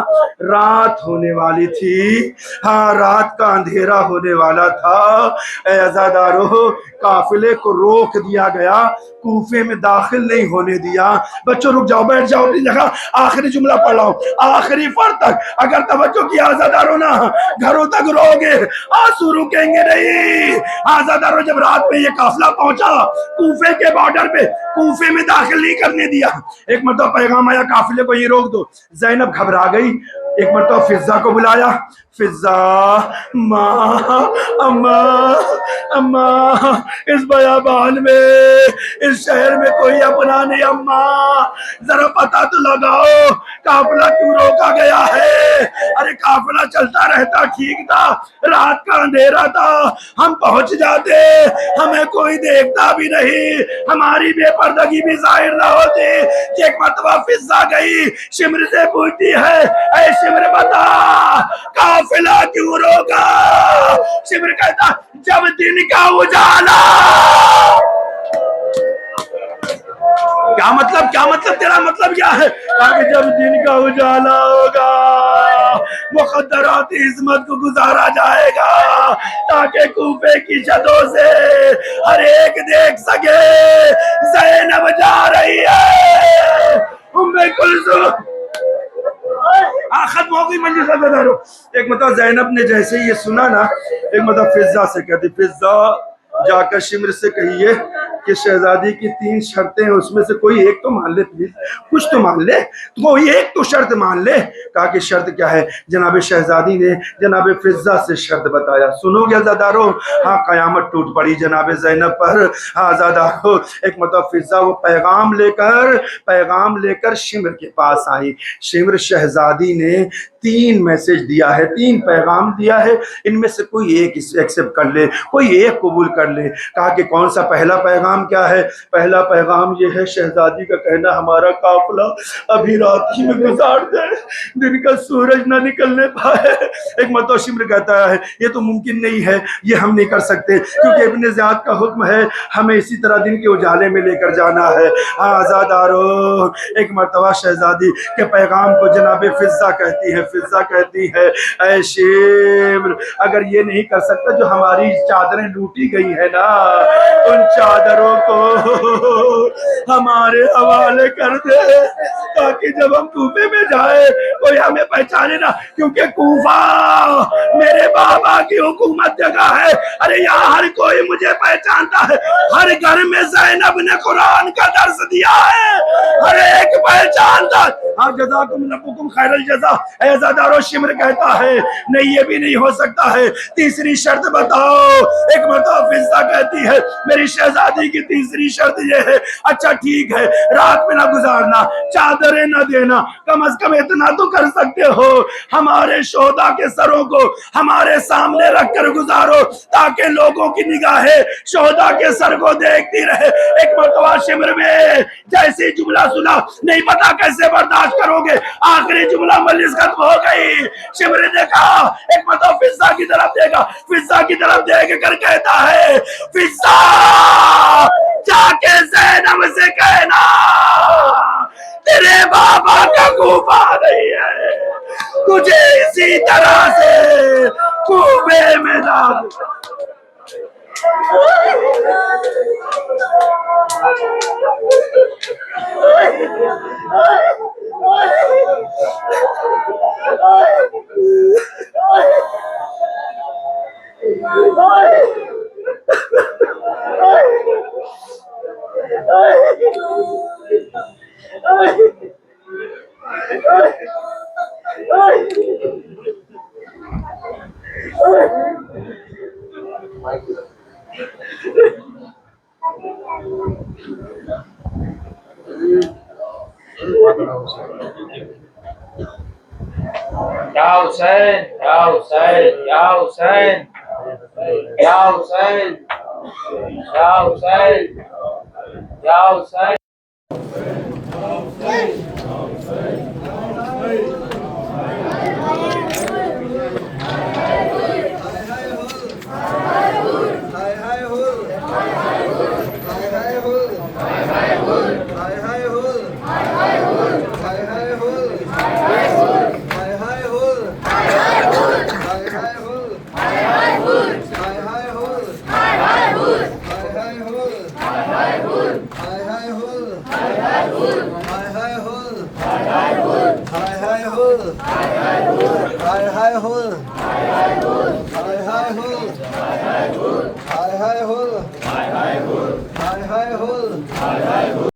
رات ہونے والی تھی، ہاں رات کا اندھیرا ہونے والا تھا۔ اے عزادارو قافلے کو روک دیا گیا، کوفے میں داخل نہیں ہونے دیا۔ بچوں رک جاؤ، بیٹھ جاؤ اپنی جگہ، آخری جملہ پڑھ رہا ہوں، آخری فرد تک اگر توجہ کیا عزادارو نا، گھروں تک رو گے، آنسو رکیں گے نہیں۔ عزادارو جب رات میں یہ قافلہ پہنچا کوفے کے بارڈر پہ، کوفے میں داخل نہیں کرنے دیا، ایک مرتبہ پیغام آیا قافلے کو یہ روک دو۔ زینب گھبرا گئی، ایک مرتبہ فضا کو بلایا، فضا ماں اماں اس بیابان میں اس شہر میں کوئی اپنا نہیں، اماں ذرا پتہ تو لگاؤ قافلہ کیوں روکا گیا ہے؟ ارے قافلہ چلتا رہتا ٹھیک تھا، رات کا اندھیرا تھا، ہم پہنچ جاتے، ہمیں کوئی دیکھتا بھی نہیں، ہماری بے پردگی بھی ظاہر نہ ہوتی۔ ایک مرتبہ فضا گئی، شمر سے پوچھتی ہے اے شمر بتا قافلہ کیوں روکا؟ شمر کہتا جب دن کا اجالا۔ کیا مطلب تیرا مطلب کیا ہے؟ کہ جب دن کا اجالا ہوگا مخدرات عظمت کو گزارا جائے گا تاکہ کوفے کی چھتوں سے ہر ایک دیکھ سکے زینب جا رہی ہے، ام کلثوم۔ ختم ہو گئی مجلس عزادارو۔ ایک مرتبہ زینب نے جیسے یہ سنا نا، ایک مرتبہ فضا سے کہتی فضا جا کر شمر سے کہیے کہ شہزادی کی 3 شرطیں ہیں، اس میں سے کوئی ایک تو مان لے پلیز، کچھ تو مان لے، کوئی ایک تو شرط مان لے۔ کہا کہ شرط کیا ہے؟ جناب شہزادی نے جناب فضا سے شرط بتایا، سنو گے عزادارو؟ ہاں قیامت ٹوٹ پڑی جناب زینب پر۔ ہاں عزادارو ایک مرتبہ فضا وہ پیغام لے کر شمر کے پاس آئی۔ شمر شہزادی نے 3 میسج دیا ہے، 3 پیغام دیا ہے، ان میں سے کوئی ایک ایکسپٹ کر لے، کوئی ایک قبول کر لے۔ کہا کہ کون سا پہلا پیغام کیا ہے؟ پہلا پیغام یہ ہے شہزادی کا کہنا ہمارا قافلہ ابھی رات ہی میں گزار دے، دن کا سورج نہ نکلنے پائے۔ ایک مرتبہ شمر کہتا ہے یہ تو ممکن نہیں ہے، یہ ہم نہیں کر سکتے کیونکہ ابن زیاد کا حکم ہے ہمیں اسی طرح دن کے اجالے میں لے کر جانا ہے۔ آزادارو ایک مرتبہ شہزادی کے پیغام کو جناب فضا کہتی ہے اے شمر اگر یہ نہیں کر سکتا جو ہماری چادریں لوٹی گئی ہیں نا ان چادروں کو ہمارے حوالے کر دے تاکہ جب ہم کوفے میں جائے کوئی ہمیں پہچانے نا، کیونکہ کوفہ میرے بابا کی حکومت جگہ ہے۔ ارے یہاں ہر کوئی مجھے پہچانتا ہے، ہر گھر میں زینب نے قرآن کا درس دیا ہے، ہر ایک پہچانتا ہے۔ ہاں جزاکم ربکم خیر الجزا۔ اے عزادارو شمر کہتا ہے نہیں یہ بھی نہیں ہو سکتا ہے، تیسری شرط بتاؤ۔ ایک مرتبہ فضا کہتی ہے میری شہزادی کی تیسری شرط یہ ہے اچھا ٹھیک ہے رات میں نہ گزارنا، چادریں نہ دینا، کم از کم اتنا تو کر سکتے ہو ہمارے شہداء کے سروں کو ہمارے سامنے رکھ کر گزارو تاکہ لوگوں کی نگاہیں شہداء کے سر کو دیکھتی رہے۔ ایک مرتبہ شمر میں جیسے جملہ سنا نہیں پتا کیسے برداشت کرو گے، آخری جملہ مجلس ختم ہو گئی۔ شمر نے کہا ایک مرتبہ فضا کی طرف دیکھا، فضا کی طرف دیکھ کر کہتا ہے فضا جا کے زینب سے کہنا تیرے بابا کا کوفہ نہیں ہے، تجھے اسی طرح سے کوفے میں ڈال۔ یا حسین یا حسین یا حسین یا حسین یا حسین یا حسین۔ Hi, hi, ho.